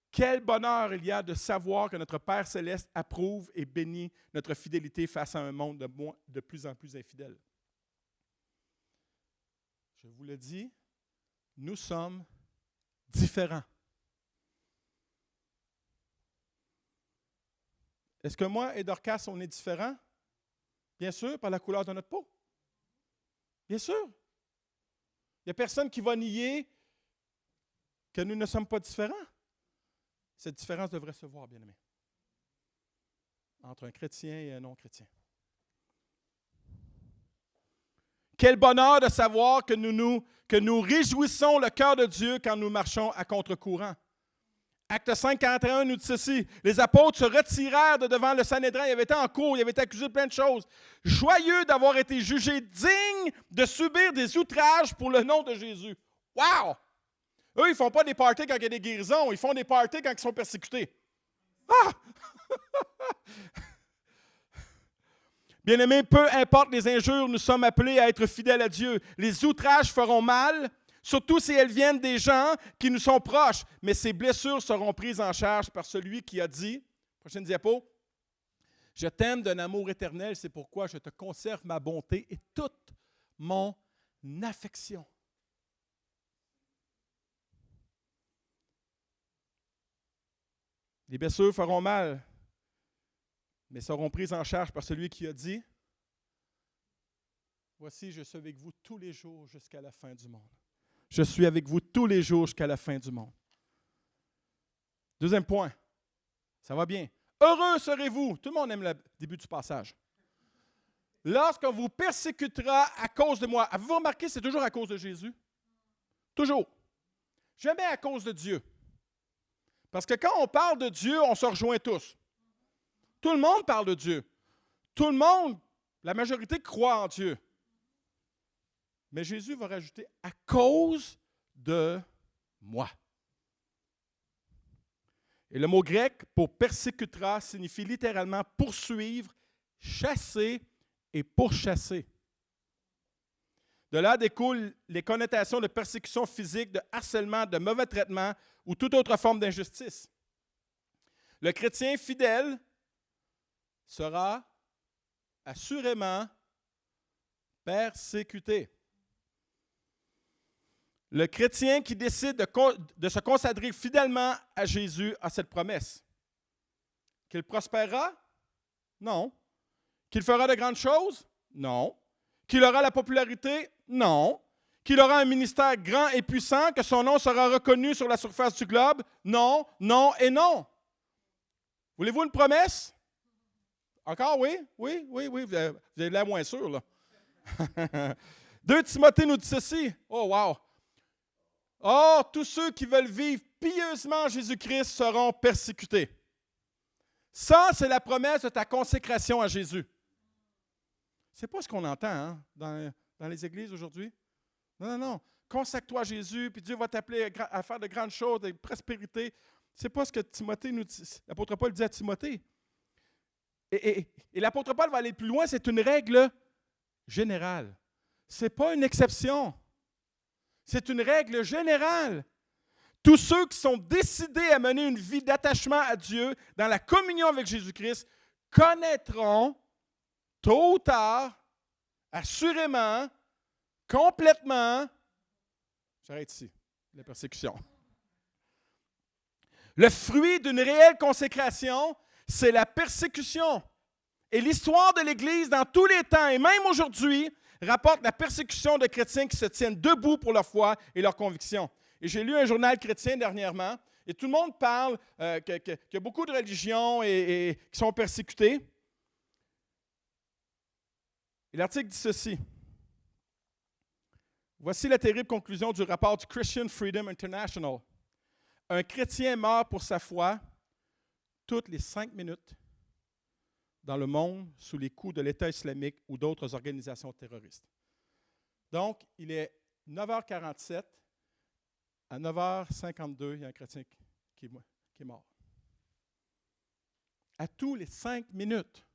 Quel bonheur il y a de savoir que notre Père céleste approuve et bénit notre fidélité face à un monde de plus en plus infidèle. Je vous le dis, nous sommes différents. Est-ce que moi et Dorcas, on est différents? Bien sûr, par la couleur de notre peau. Bien sûr. Il n'y a personne qui va nier que nous ne sommes pas différents. Cette différence devrait se voir, bien-aimés, entre un chrétien et un non-chrétien. Quel bonheur de savoir que nous réjouissons le cœur de Dieu quand nous marchons à contre-courant. Acte 5, 41 nous dit ceci. Les apôtres se retirèrent de devant le Sanhédrin. Ils avaient été en cours, ils avaient été accusés de plein de choses. Joyeux d'avoir été jugés dignes de subir des outrages pour le nom de Jésus. Wow! Eux, ils ne font pas des parties quand il y a des guérisons. Ils font des parties quand ils sont persécutés. Ah! Bien-aimés, peu importe les injures, nous sommes appelés à être fidèles à Dieu. Les outrages feront mal, surtout si elles viennent des gens qui nous sont proches. Mais ces blessures seront prises en charge par celui qui a dit, prochaine diapo, « Je t'aime d'un amour éternel, c'est pourquoi je te conserve ma bonté et toute mon affection. » Les blessures feront mal, mais seront prises en charge par celui qui a dit, « Voici, je suis avec vous tous les jours jusqu'à la fin du monde. » Je suis avec vous tous les jours jusqu'à la fin du monde. Deuxième point, ça va bien. Heureux serez-vous. Tout le monde aime le début du passage. Lorsqu'on vous persécutera à cause de moi. Avez-vous remarqué, c'est toujours à cause de Jésus? Toujours. Jamais à cause de Dieu. Parce que quand on parle de Dieu, on se rejoint tous. Tout le monde parle de Dieu. Tout le monde, la majorité croit en Dieu. Mais Jésus va rajouter « à cause de moi ». Et le mot grec pour « persécutera » signifie littéralement « poursuivre »,« chasser » et « pourchasser ». De là découlent les connotations de persécution physique, de harcèlement, de mauvais traitement ou toute autre forme d'injustice. Le chrétien fidèle sera assurément persécuté. Le chrétien qui décide de se consacrer fidèlement à Jésus a cette promesse. Qu'il prospérera? Non. Qu'il fera de grandes choses? Non. Qu'il aura la popularité? Non. Qu'il aura un ministère grand et puissant, que son nom sera reconnu sur la surface du globe? Non, non et non. Voulez-vous une promesse? Encore, oui? Oui, oui, oui, vous avez l'air moins sûr, là. 2 Timothée nous dit ceci. Oh, wow! Or, tous ceux qui veulent vivre pieusement en Jésus-Christ seront persécutés. Ça, c'est la promesse de ta consécration à Jésus. C'est pas ce qu'on entend hein, dans les églises aujourd'hui. Non, non, non. Consacre-toi à Jésus, puis Dieu va t'appeler à faire de grandes choses, de prospérité. C'est pas ce que Timothée nous dit. L'apôtre Paul dit à Timothée. Et l'apôtre Paul va aller plus loin, c'est une règle générale. Ce n'est pas une exception. C'est une règle générale. Tous ceux qui sont décidés à mener une vie d'attachement à Dieu, dans la communion avec Jésus-Christ, connaîtront, tôt ou tard, assurément, complètement, j'arrête ici, la persécution. Le fruit d'une réelle consécration, c'est la persécution. Et l'histoire de l'Église, dans tous les temps, et même aujourd'hui, rapporte la persécution de chrétiens qui se tiennent debout pour leur foi et leurs convictions. Et j'ai lu un journal chrétien dernièrement, et tout le monde parle qu'il y a beaucoup de religions et qui sont persécutées. Et l'article dit ceci. Voici la terrible conclusion du rapport du Christian Freedom International. Un chrétien meurt pour sa foi toutes les 5 minutes dans le monde sous les coups de l'État islamique ou d'autres organisations terroristes. Donc, il est 9h47. À 9h52, il y a un chrétien qui est mort. À tous les 5 minutes.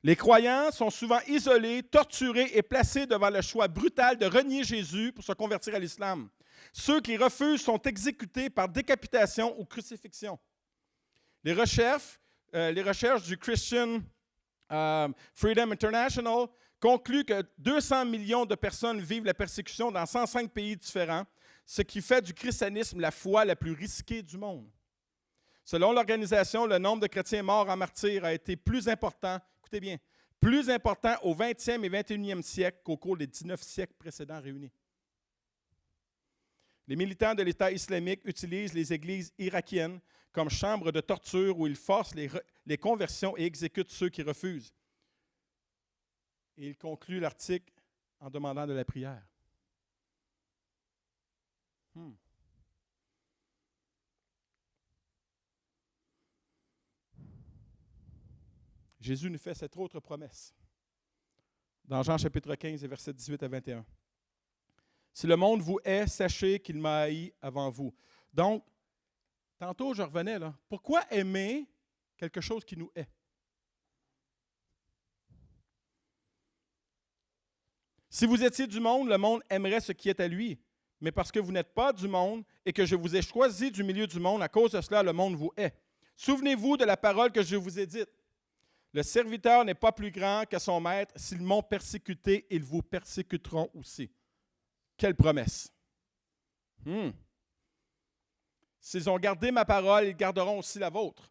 Les croyants sont souvent isolés, torturés et placés devant le choix brutal de renier Jésus pour se convertir à l'islam. Ceux qui refusent sont exécutés par décapitation ou crucifixion. Les recherches du Christian Freedom International concluent que 200 millions de personnes vivent la persécution dans 105 pays différents, ce qui fait du christianisme la foi la plus risquée du monde. Selon l'organisation, le nombre de chrétiens morts en martyrs a été plus important, écoutez bien, plus important au 20e et 21e siècle qu'au cours des 19 siècles précédents réunis. Les militants de l'État islamique utilisent les églises irakiennes comme chambres de torture où ils forcent les conversions et exécutent ceux qui refusent. Et il conclut l'article en demandant de la prière. Jésus nous fait cette autre promesse dans Jean chapitre 15, versets 18 à 21. Si le monde vous hait, sachez qu'il m'a haï avant vous. Donc, tantôt je revenais là. Pourquoi aimer quelque chose qui nous hait? Si vous étiez du monde, le monde aimerait ce qui est à lui. Mais parce que vous n'êtes pas du monde et que je vous ai choisi du milieu du monde, à cause de cela, le monde vous hait. Souvenez-vous de la parole que je vous ai dite. Le serviteur n'est pas plus grand que son maître. S'ils m'ont persécuté, ils vous persécuteront aussi. Quelle promesse! S'ils ont gardé ma parole, ils garderont aussi la vôtre.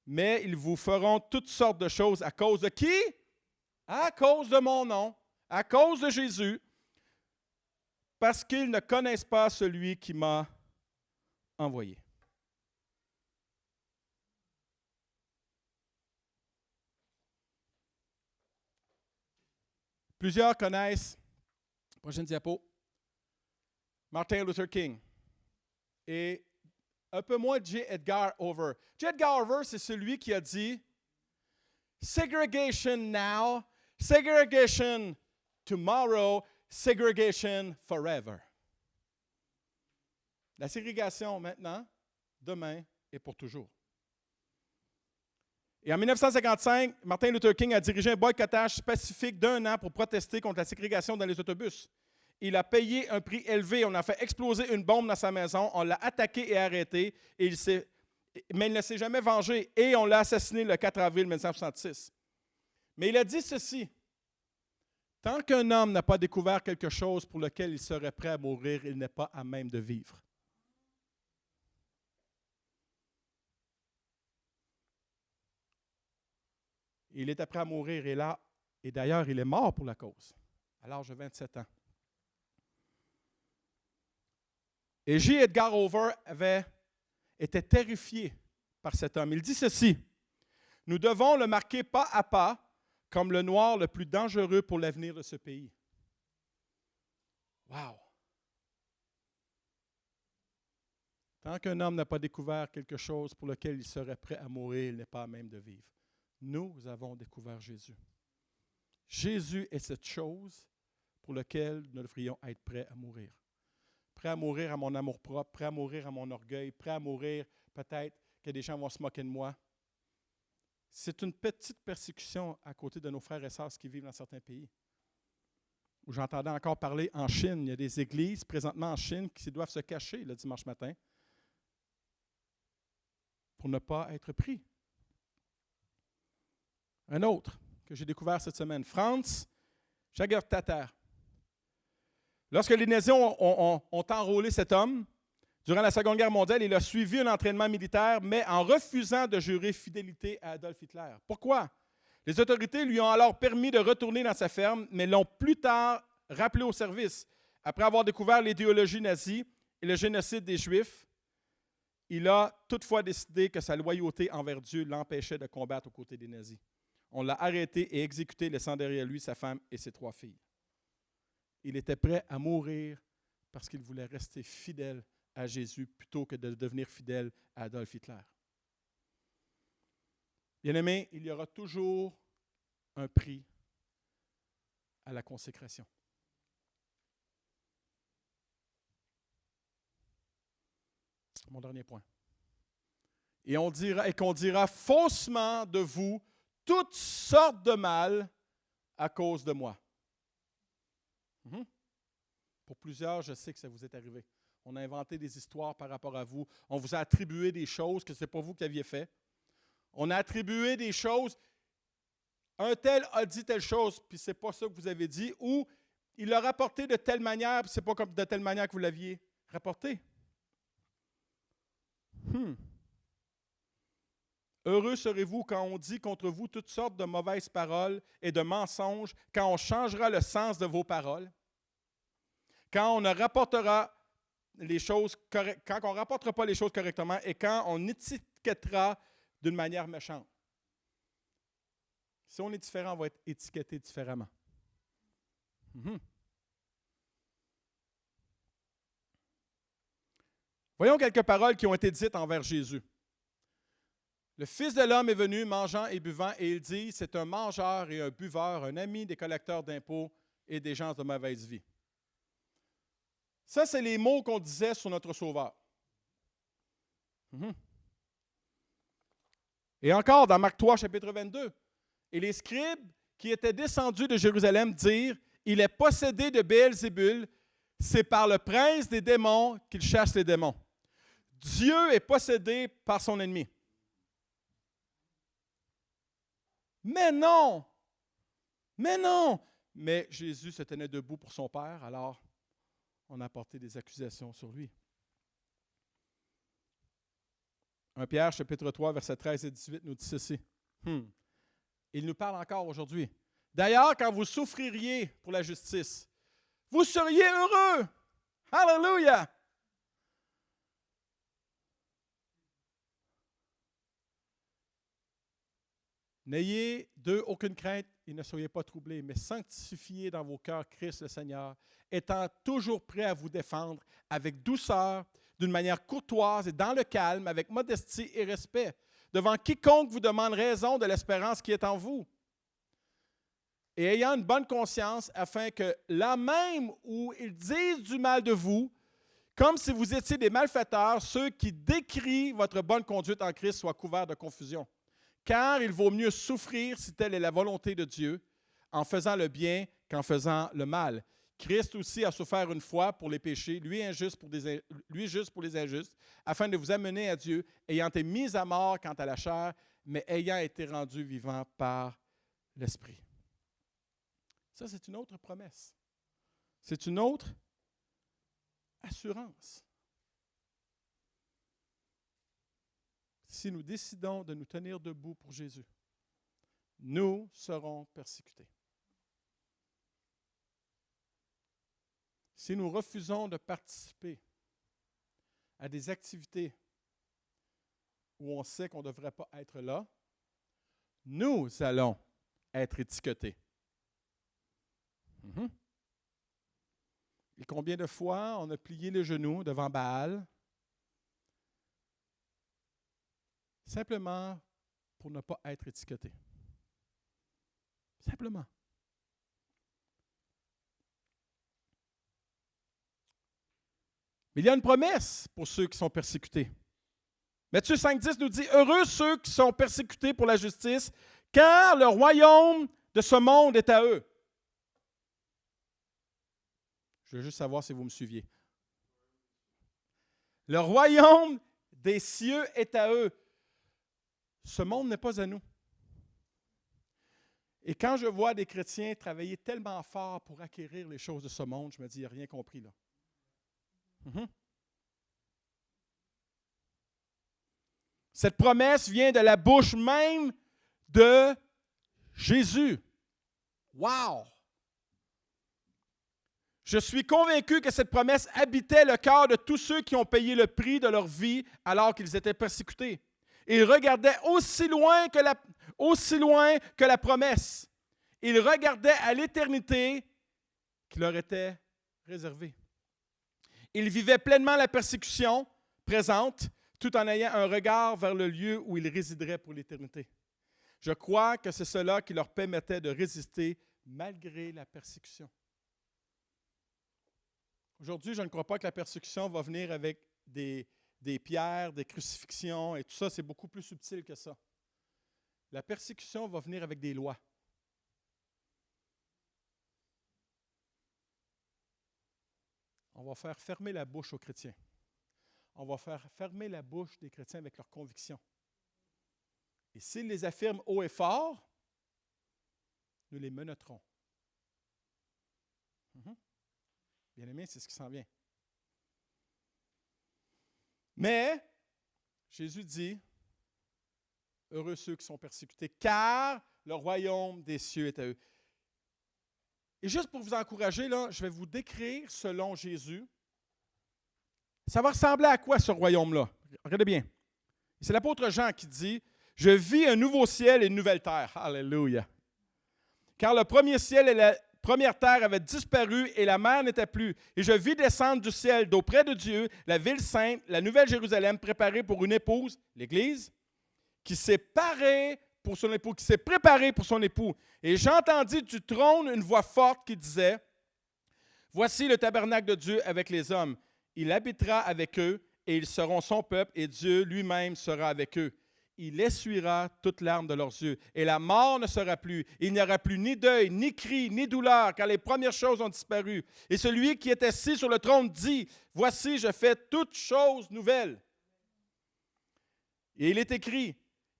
Mais ils vous feront toutes sortes de choses à cause de qui? À cause de mon nom, à cause de Jésus, parce qu'ils ne connaissent pas celui qui m'a envoyé. Plusieurs connaissent, prochaine diapo, Martin Luther King et un peu moins J. Edgar Hoover. J. Edgar Hoover, c'est celui qui a dit « Segregation now, segregation tomorrow, segregation forever ». La ségrégation maintenant, demain et pour toujours. Et en 1955, Martin Luther King a dirigé un boycottage pacifique d'1 an pour protester contre la ségrégation dans les autobus. Il a payé un prix élevé. On a fait exploser une bombe dans sa maison. On l'a attaqué et arrêté. Mais il ne s'est jamais vengé. Et on l'a assassiné le 4 avril 1966. Mais il a dit ceci. Tant qu'un homme n'a pas découvert quelque chose pour lequel il serait prêt à mourir, il n'est pas à même de vivre. Il était prêt à mourir et d'ailleurs, il est mort pour la cause, à l'âge de 27 ans. Et J. Edgar Hoover était terrifié par cet homme. Il dit ceci, « Nous devons le marquer pas à pas comme le noir le plus dangereux pour l'avenir de ce pays. » Wow! Tant qu'un homme n'a pas découvert quelque chose pour lequel il serait prêt à mourir, il n'est pas à même de vivre. Nous avons découvert Jésus. Jésus est cette chose pour laquelle nous devrions être prêts à mourir. Prêt à mourir à mon amour-propre, prêt à mourir à mon orgueil, prêt à mourir peut-être que des gens vont se moquer de moi. C'est une petite persécution à côté de nos frères et sœurs qui vivent dans certains pays. Où j'entendais encore parler en Chine. Il y a des églises présentement en Chine qui doivent se cacher le dimanche matin pour ne pas être pris. Un autre que j'ai découvert cette semaine. France Jagertater. Lorsque les nazis ont enrôlé cet homme, durant la Seconde Guerre mondiale, il a suivi un entraînement militaire, mais en refusant de jurer fidélité à Adolf Hitler. Pourquoi? Les autorités lui ont alors permis de retourner dans sa ferme, mais l'ont plus tard rappelé au service. Après avoir découvert l'idéologie nazie et le génocide des Juifs, il a toutefois décidé que sa loyauté envers Dieu l'empêchait de combattre aux côtés des nazis. On l'a arrêté et exécuté, laissant derrière lui sa femme et ses 3 filles. Il était prêt à mourir parce qu'il voulait rester fidèle à Jésus plutôt que de devenir fidèle à Adolf Hitler. Bien-aimés, il y aura toujours un prix à la consécration. Mon dernier point. Et qu'on dira faussement de vous toutes sortes de mal à cause de moi. Pour plusieurs, je sais que ça vous est arrivé. On a inventé des histoires par rapport à vous. On vous a attribué des choses que ce n'est pas vous qui aviez fait. On a attribué des choses. Un tel a dit telle chose, puis ce n'est pas ça que vous avez dit. Ou il l'a rapporté de telle manière, puis ce n'est pas comme de telle manière que vous l'aviez rapporté. Heureux serez-vous quand on dit contre vous toutes sortes de mauvaises paroles et de mensonges, quand on changera le sens de vos paroles, quand on ne rapportera les choses quand on ne rapportera pas les choses correctement et quand on étiquettera d'une manière méchante. Si on est différent, on va être étiqueté différemment. Voyons quelques paroles qui ont été dites envers Jésus. Le Fils de l'homme est venu mangeant et buvant, et il dit, c'est un mangeur et un buveur, un ami des collecteurs d'impôts et des gens de mauvaise vie. Ça, c'est les mots qu'on disait sur notre Sauveur. Et encore, dans Marc 3, chapitre 22, et les scribes qui étaient descendus de Jérusalem dirent, il est possédé de Béelzébul, c'est par le prince des démons qu'il chasse les démons. Dieu est possédé par son ennemi. Mais non! Mais non! Mais Jésus se tenait debout pour son Père, alors on a porté des accusations sur lui. 1 Pierre, chapitre 3, versets 13 et 18 nous dit ceci. Il nous parle encore aujourd'hui. D'ailleurs, quand vous souffririez pour la justice, vous seriez heureux. Alléluia! N'ayez d'eux aucune crainte et ne soyez pas troublés, mais sanctifiez dans vos cœurs Christ le Seigneur, étant toujours prêt à vous défendre avec douceur, d'une manière courtoise et dans le calme, avec modestie et respect, devant quiconque vous demande raison de l'espérance qui est en vous. Et ayant une bonne conscience, afin que là même où ils disent du mal de vous, comme si vous étiez des malfaiteurs, ceux qui décrient votre bonne conduite en Christ soient couverts de confusion. Car il vaut mieux souffrir, si telle est la volonté de Dieu, en faisant le bien qu'en faisant le mal. Christ aussi a souffert une fois pour les péchés, lui juste pour les injustes, afin de vous amener à Dieu, ayant été mis à mort quant à la chair, mais ayant été rendu vivant par l'Esprit. Ça, c'est une autre promesse. C'est une autre assurance. Si nous décidons de nous tenir debout pour Jésus, nous serons persécutés. Si nous refusons de participer à des activités où on sait qu'on ne devrait pas être là, nous allons être étiquetés. Et combien de fois on a plié le genou devant Baal simplement pour ne pas être étiqueté. Simplement. Mais il y a une promesse pour ceux qui sont persécutés. Matthieu 5,10 nous dit « Heureux ceux qui sont persécutés pour la justice, car le royaume de ce monde est à eux. » Je veux juste savoir si vous me suiviez. Le royaume des cieux est à eux. Ce monde n'est pas à nous. Et quand je vois des chrétiens travailler tellement fort pour acquérir les choses de ce monde, je me dis, il n'y a rien compris là. Cette promesse vient de la bouche même de Jésus. Wow! Je suis convaincu que cette promesse habitait le cœur de tous ceux qui ont payé le prix de leur vie alors qu'ils étaient persécutés. Ils regardaient aussi loin que la promesse. Ils regardaient à l'éternité qui leur était réservée. Ils vivaient pleinement la persécution présente, tout en ayant un regard vers le lieu où ils résideraient pour l'éternité. Je crois que c'est cela qui leur permettait de résister malgré la persécution. Aujourd'hui, je ne crois pas que la persécution va venir avec des pierres, des crucifixions et tout ça. C'est beaucoup plus subtil que ça. La persécution va venir avec des lois. On va faire fermer la bouche aux chrétiens. On va faire fermer la bouche des chrétiens avec leurs convictions. Et s'ils les affirment haut et fort, nous les menotterons. Bien-aimés, c'est ce qui s'en vient. Mais, Jésus dit, heureux ceux qui sont persécutés, car le royaume des cieux est à eux. Et juste pour vous encourager, là, je vais vous décrire selon Jésus. Ça va ressembler à quoi ce royaume-là? Regardez bien. C'est l'apôtre Jean qui dit, « Je vis un nouveau ciel et une nouvelle terre. » Alléluia. Car le premier ciel et la première terre avaient disparu et la mer n'était plus. Et je vis descendre du ciel d'auprès de Dieu la ville sainte, la nouvelle Jérusalem, préparée pour une épouse, l'Église, qui s'est préparée pour son époux. Et j'entendis du trône une voix forte qui disait, « Voici le tabernacle de Dieu avec les hommes. Il habitera avec eux et ils seront son peuple et Dieu lui-même sera avec eux. Il essuiera toute larme de leurs yeux et la mort ne sera plus. Il n'y aura plus ni deuil, ni cri, ni douleur, car les premières choses ont disparu. Et celui qui est assis sur le trône dit, « Voici, je fais toutes choses nouvelles. » Et il est écrit,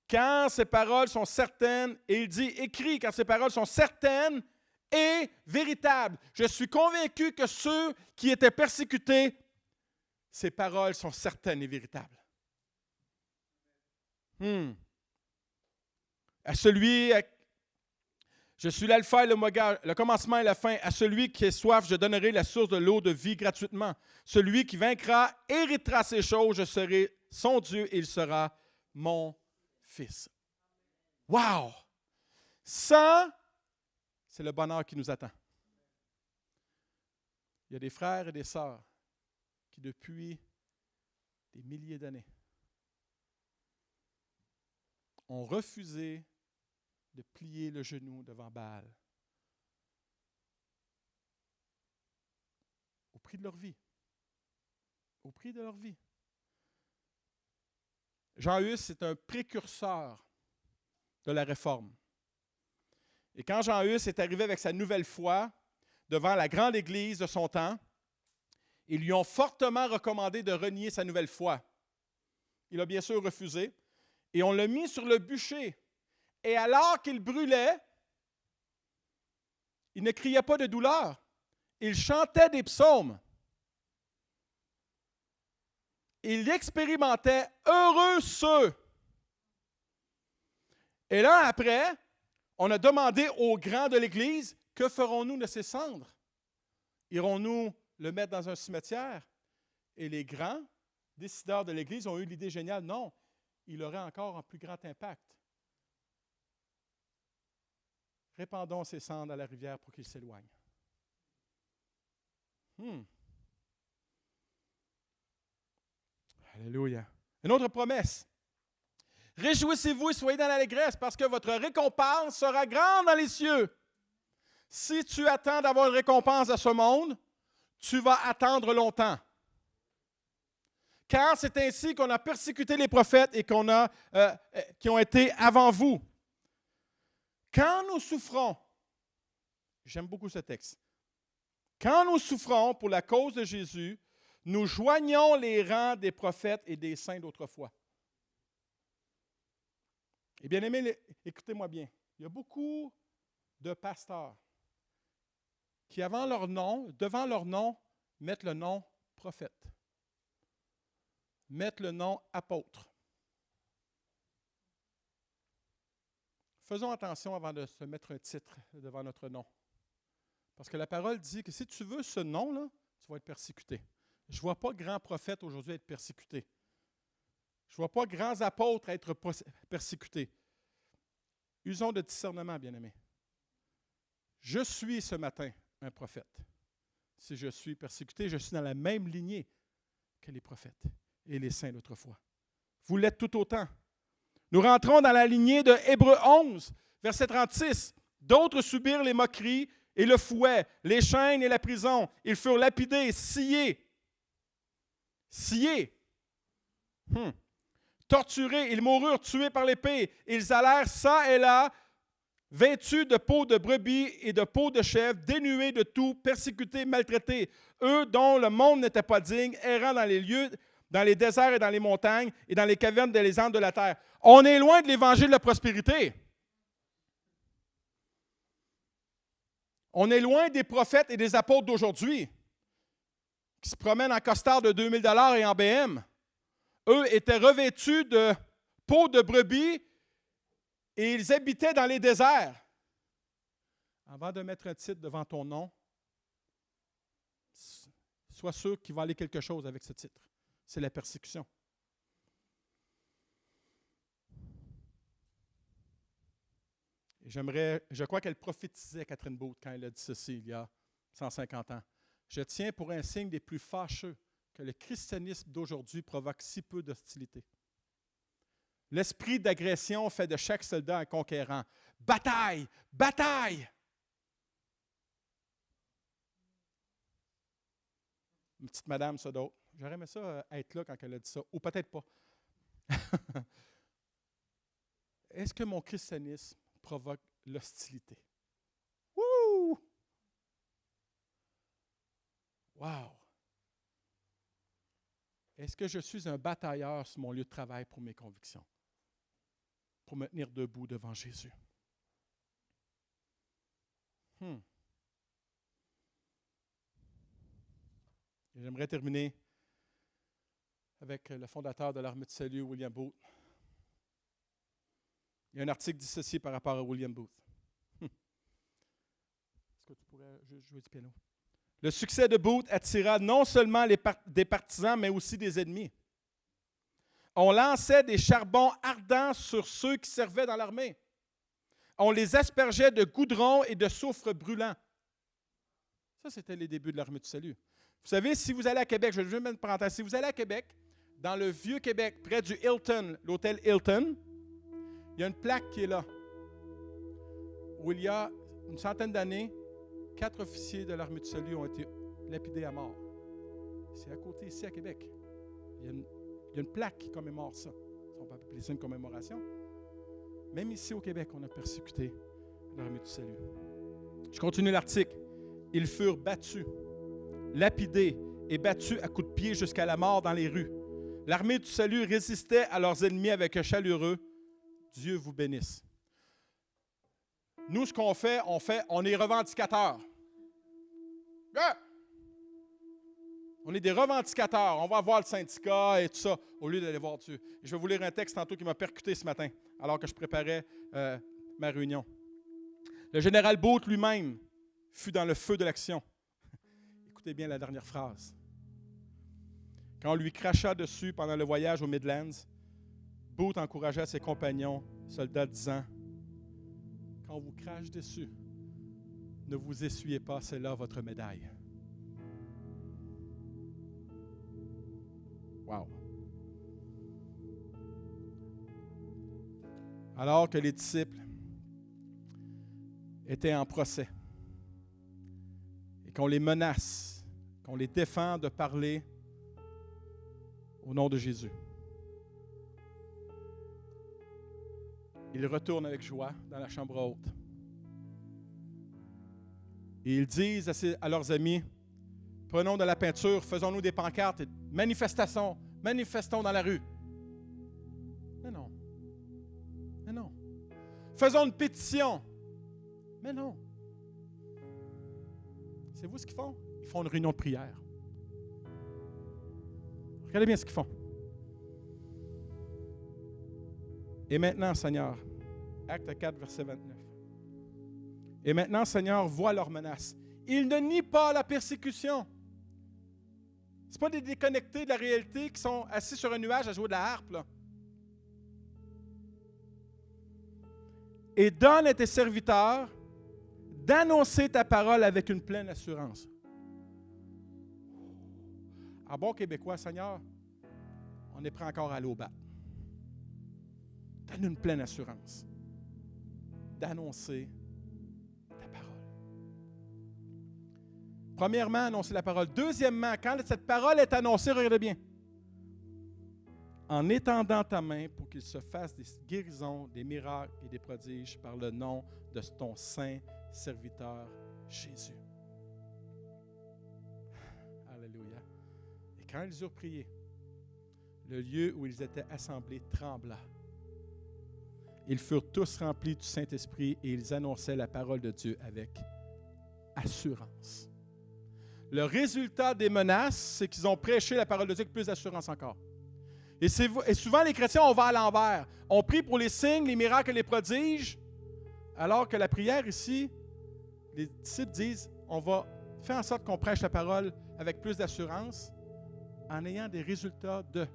quand ces paroles sont certaines, et il dit, écrit, car ces paroles sont certaines et véritables. Je suis convaincu que ceux qui étaient persécutés, ces paroles sont certaines et véritables. À celui, je suis l'alpha et l'oméga, le commencement et la fin. À celui qui est soif, je donnerai la source de l'eau de vie gratuitement. Celui qui vaincra héritera ces choses. Je serai son Dieu et il sera mon fils. Wow! Ça, c'est le bonheur qui nous attend. Il y a des frères et des sœurs qui, depuis des milliers d'années, ont refusé de plier le genou devant Baal au prix de leur vie. Au prix de leur vie. Jean Hus est un précurseur de la Réforme. Et quand Jean Hus est arrivé avec sa nouvelle foi devant la grande église de son temps, ils lui ont fortement recommandé de renier sa nouvelle foi. Il a bien sûr refusé. Et on l'a mis sur le bûcher. Et alors qu'il brûlait, il ne criait pas de douleur. Il chantait des psaumes. Il expérimentait « heureux ceux ». Et là, après, on a demandé aux grands de l'Église, « Que ferons-nous de ces cendres? Irons-nous le mettre dans un cimetière? » Et les grands décideurs de l'Église ont eu l'idée géniale, non, il aurait encore un plus grand impact. Répandons ces cendres à la rivière pour qu'ils s'éloignent. Alléluia. Une autre promesse. Réjouissez-vous et soyez dans l'allégresse parce que votre récompense sera grande dans les cieux. Si tu attends d'avoir une récompense à ce monde, tu vas attendre longtemps. Car c'est ainsi qu'on a persécuté les prophètes et qui ont été avant vous. Quand nous souffrons, j'aime beaucoup ce texte, quand nous souffrons pour la cause de Jésus, nous joignons les rangs des prophètes et des saints d'autrefois. Et bien aimés, écoutez-moi bien, il y a beaucoup de pasteurs qui, devant leur nom, mettent le nom prophète, mettent le nom apôtre. Faisons attention avant de se mettre un titre devant notre nom. Parce que la parole dit que si tu veux ce nom-là, tu vas être persécuté. Je ne vois pas grands prophètes aujourd'hui être persécutés. Je ne vois pas grands apôtres être persécutés. Usons de discernement, bien-aimés. Je suis ce matin un prophète. Si je suis persécuté, je suis dans la même lignée que les prophètes et les saints d'autrefois. Vous l'êtes tout autant. Nous rentrons dans la lignée de Hébreux 11, verset 36. D'autres subirent les moqueries et le fouet, les chaînes et la prison. Ils furent lapidés, sciés. Torturés, ils moururent tués par l'épée. Ils allèrent çà et là, vêtus de peau de brebis et de peau de chèvre, dénués de tout, persécutés, maltraités. Eux dont le monde n'était pas digne, errant dans les lieux, dans les déserts et dans les montagnes et dans les cavernes des andes de la terre. On est loin de l'évangile de la prospérité. On est loin des prophètes et des apôtres d'aujourd'hui qui se promènent en costard de 2000 $ et en BM. Eux étaient revêtus de peau de brebis et ils habitaient dans les déserts. Avant de mettre un titre devant ton nom, sois sûr qu'il va aller quelque chose avec ce titre. C'est la persécution. Et je crois qu'elle prophétisait, Catherine Booth, quand elle a dit ceci il y a 150 ans. Je tiens pour un signe des plus fâcheux que le christianisme d'aujourd'hui provoque si peu d'hostilité. L'esprit d'agression fait de chaque soldat un conquérant. Bataille! Bataille! Une petite madame, ça d'autre. J'aurais aimé ça être là quand elle a dit ça, ou peut-être pas. Est-ce que mon christianisme provoque l'hostilité? Wouh! Wow! Est-ce que je suis un batailleur sur mon lieu de travail pour mes convictions? Pour me tenir debout devant Jésus? Et j'aimerais terminer avec le fondateur de l'Armée du Salut, William Booth. Il y a un article dissocié par rapport à William Booth. Est-ce que tu pourrais jouer du piano? Le succès de Booth attira non seulement des partisans, mais aussi des ennemis. On lançait des charbons ardents sur ceux qui servaient dans l'armée. On les aspergeait de goudron et de soufre brûlant. Ça, c'était les débuts de l'Armée du Salut. Vous savez, si vous allez à Québec, je vais juste mettre une parenthèse, si vous allez à Québec, dans le vieux Québec, près du Hilton, l'hôtel Hilton, il y a une plaque qui est là, où il y a une centaine d'années, 4 officiers de l'Armée du Salut ont été lapidés à mort. C'est à côté, ici, à Québec. Il y a une plaque qui commémore ça. On peut appeler ça une commémoration. Même ici, au Québec, on a persécuté l'Armée du Salut. Je continue l'article. Ils furent battus, lapidés et battus à coups de pied jusqu'à la mort dans les rues. L'Armée du Salut résistait à leurs ennemis avec un chaleureux « Dieu vous bénisse ». Nous, ce qu'on fait, on est revendicateurs. Yeah! On est des revendicateurs. On va voir le syndicat et tout ça, au lieu d'aller voir Dieu. Et je vais vous lire un texte tantôt qui m'a percuté ce matin, alors que je préparais ma réunion. Le général Booth lui-même fut dans le feu de l'action. Écoutez bien la dernière phrase. Quand on lui cracha dessus pendant le voyage aux Midlands, Booth encouragea ses compagnons, soldats, disant « Quand on vous crache dessus, ne vous essuyez pas, c'est là votre médaille. » Wow! Alors que les disciples étaient en procès et qu'on les menace, qu'on les défend de parler au nom de Jésus, ils retournent avec joie dans la chambre haute. Et ils disent à leurs amis, prenons de la peinture, faisons-nous des pancartes et manifestons dans la rue. Mais non. Faisons une pétition. Mais non. C'est vous ce qu'ils font? Ils font une réunion de prière. Regardez bien ce qu'ils font. Et maintenant, Seigneur, Acte 4, verset 29. Et maintenant, Seigneur, vois leurs menaces. Ils ne nient pas la persécution. Ce pas des déconnectés de la réalité qui sont assis sur un nuage à jouer de la harpe, là. Et donne à tes serviteurs d'annoncer ta parole avec une pleine assurance. En bon québécois, Seigneur, on est prêt encore à aller au bat. Donne une pleine assurance d'annoncer ta parole. Premièrement, annoncer la parole. Deuxièmement, quand cette parole est annoncée, regardez bien, en étendant ta main pour qu'il se fasse des guérisons, des miracles et des prodiges par le nom de ton saint serviteur Jésus. Alléluia. Et quand ils eurent prié, le lieu où ils étaient assemblés trembla. Ils furent tous remplis du Saint-Esprit et ils annonçaient la parole de Dieu avec assurance. Le résultat des menaces, c'est qu'ils ont prêché la parole de Dieu avec plus d'assurance encore. Et souvent, les chrétiens, on va à l'envers. On prie pour les signes, les miracles et les prodiges, alors que la prière ici, les disciples disent, on va faire en sorte qu'on prêche la parole avec plus d'assurance en ayant des résultats de.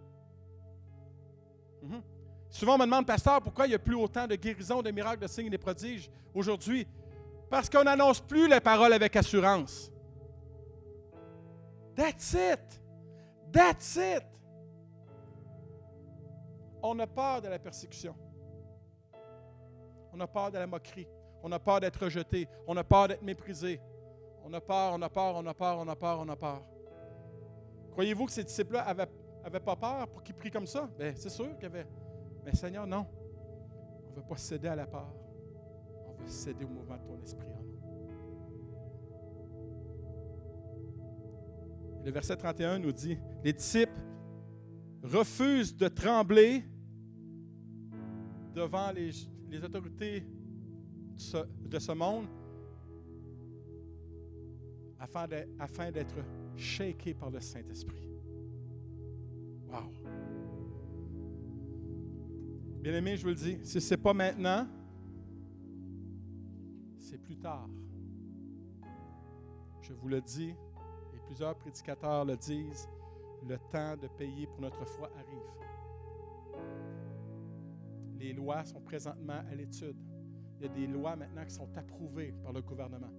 Souvent, on me demande, pasteur, pourquoi il n'y a plus autant de guérisons, de miracles, de signes et de prodiges aujourd'hui? Parce qu'on n'annonce plus la parole avec assurance. That's it. That's it. On a peur de la persécution. On a peur de la moquerie. On a peur d'être rejeté. On a peur d'être méprisé. On a peur, on a peur, on a peur, on a peur, on a peur. Croyez-vous que ces disciples-là n'avaient pas peur pour qu'ils prient comme ça? Bien, c'est sûr qu'il y avait. Mais Seigneur, non. On ne veut pas céder à la peur. On veut céder au mouvement de ton esprit en nous. Le verset 31 nous dit, les disciples refusent de trembler devant les autorités de ce monde afin d'être shakés par le Saint-Esprit. Wow! Bien-aimés, je vous le dis, si ce n'est pas maintenant, c'est plus tard. Je vous le dis, et plusieurs prédicateurs le disent, le temps de payer pour notre foi arrive. Les lois sont présentement à l'étude. Il y a des lois maintenant qui sont approuvées par le gouvernement.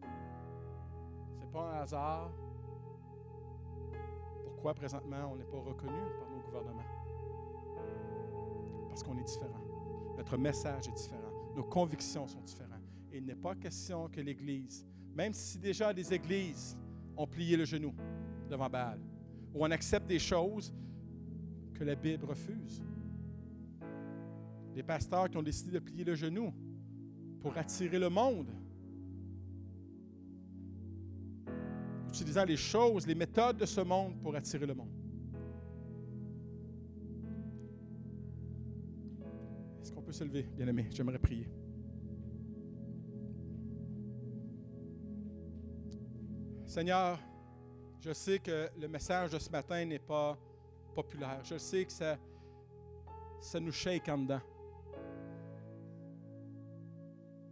Ce n'est pas un hasard. Pourquoi présentement on n'est pas reconnu par nos gouvernements? Parce qu'on est différent. Notre message est différent. Nos convictions sont différentes. Et il n'est pas question que l'Église, même si déjà des églises ont plié le genou devant Baal, où on accepte des choses que la Bible refuse. Des pasteurs qui ont décidé de plier le genou pour attirer le monde, utilisant les choses, les méthodes de ce monde pour attirer le monde. Est-ce qu'on peut se lever, bien-aimés? J'aimerais prier. Seigneur, je sais que le message de ce matin n'est pas populaire. Je sais que ça nous shake en dedans.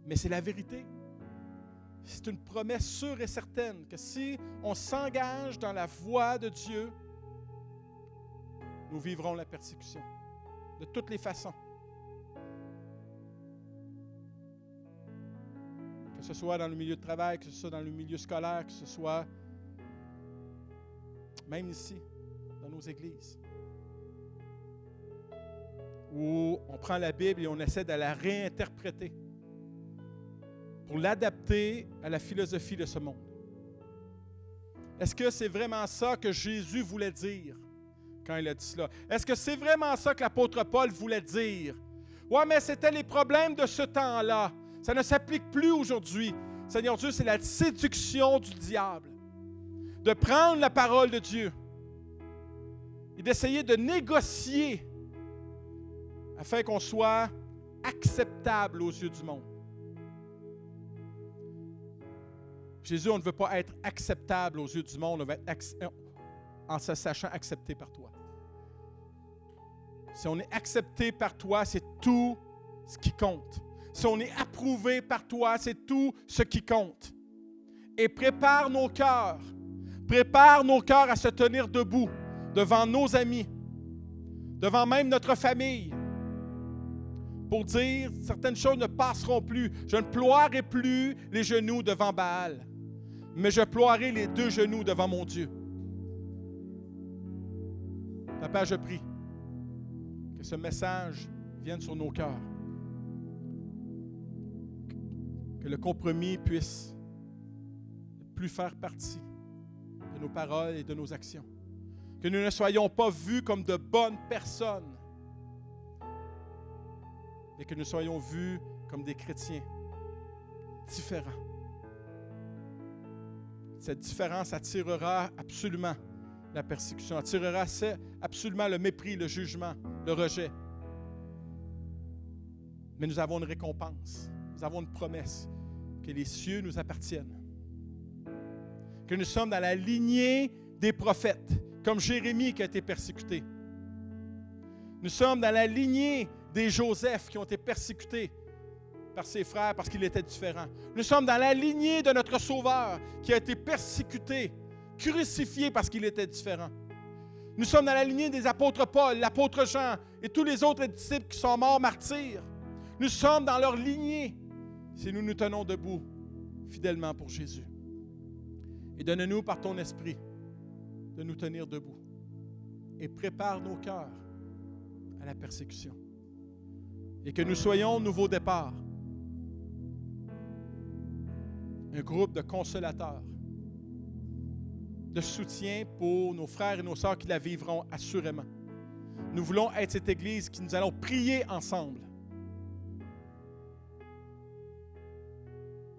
Mais c'est la vérité. C'est une promesse sûre et certaine que si on s'engage dans la voie de Dieu, nous vivrons la persécution de toutes les façons. Que ce soit dans le milieu de travail, que ce soit dans le milieu scolaire, que ce soit même ici, dans nos églises, où on prend la Bible et on essaie de la réinterpréter pour l'adapter à la philosophie de ce monde. Est-ce que c'est vraiment ça que Jésus voulait dire quand il a dit cela? Est-ce que c'est vraiment ça que l'apôtre Paul voulait dire? Ouais, mais c'était les problèmes de ce temps-là. Ça ne s'applique plus aujourd'hui. Seigneur Dieu, c'est la séduction du diable. De prendre la parole de Dieu et d'essayer de négocier afin qu'on soit acceptable aux yeux du monde. Jésus, on ne veut pas être acceptable aux yeux du monde, on veut être en se sachant accepté par toi. Si on est accepté par toi, c'est tout ce qui compte. Si on est approuvé par toi, c'est tout ce qui compte. Et prépare nos cœurs à se tenir debout devant nos amis, devant même notre famille, pour dire certaines choses ne passeront plus. Je ne ploierai plus les genoux devant Baal, mais je ploierai les 2 genoux devant mon Dieu. Papa, je prie que ce message vienne sur nos cœurs, que le compromis puisse ne plus faire partie de nos paroles et de nos actions, que nous ne soyons pas vus comme de bonnes personnes, mais que nous soyons vus comme des chrétiens différents. Cette différence attirera absolument la persécution, attirera absolument le mépris, le jugement, le rejet. Mais nous avons une récompense, nous avons une promesse, que les cieux nous appartiennent, que nous sommes dans la lignée des prophètes, comme Jérémie qui a été persécuté. Nous sommes dans la lignée des Joseph qui ont été persécutés par ses frères parce qu'il était différent. Nous sommes dans la lignée de notre Sauveur qui a été persécuté, crucifié parce qu'il était différent. Nous sommes dans la lignée des apôtres Paul, l'apôtre Jean et tous les autres disciples qui sont morts martyrs. Nous sommes dans leur lignée si nous nous tenons debout fidèlement pour Jésus. Et donne-nous par ton esprit de nous tenir debout et prépare nos cœurs à la persécution. Et que nous soyons au nouveau départ un groupe de consolateurs, de soutien pour nos frères et nos sœurs qui la vivront assurément. Nous voulons être cette Église qui nous allons prier ensemble.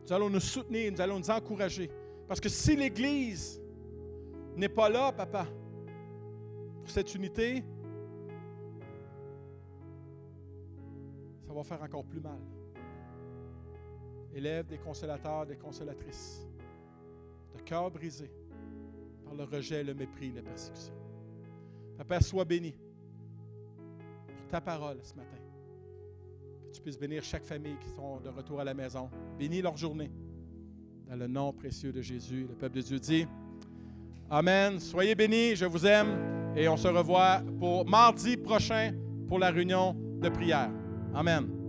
Nous allons nous soutenir, nous allons nous encourager. Parce que si l'Église n'est pas là, papa, pour cette unité, ça va faire encore plus mal. Élève des consolateurs, des consolatrices, de cœur brisé par le rejet, le mépris, la persécution. Papa, sois béni pour ta parole ce matin. Que tu puisses bénir chaque famille qui sont de retour à la maison. Bénis leur journée. Dans le nom précieux de Jésus, le peuple de Dieu dit Amen. Soyez bénis, je vous aime et on se revoit pour mardi prochain pour la réunion de prière. Amen.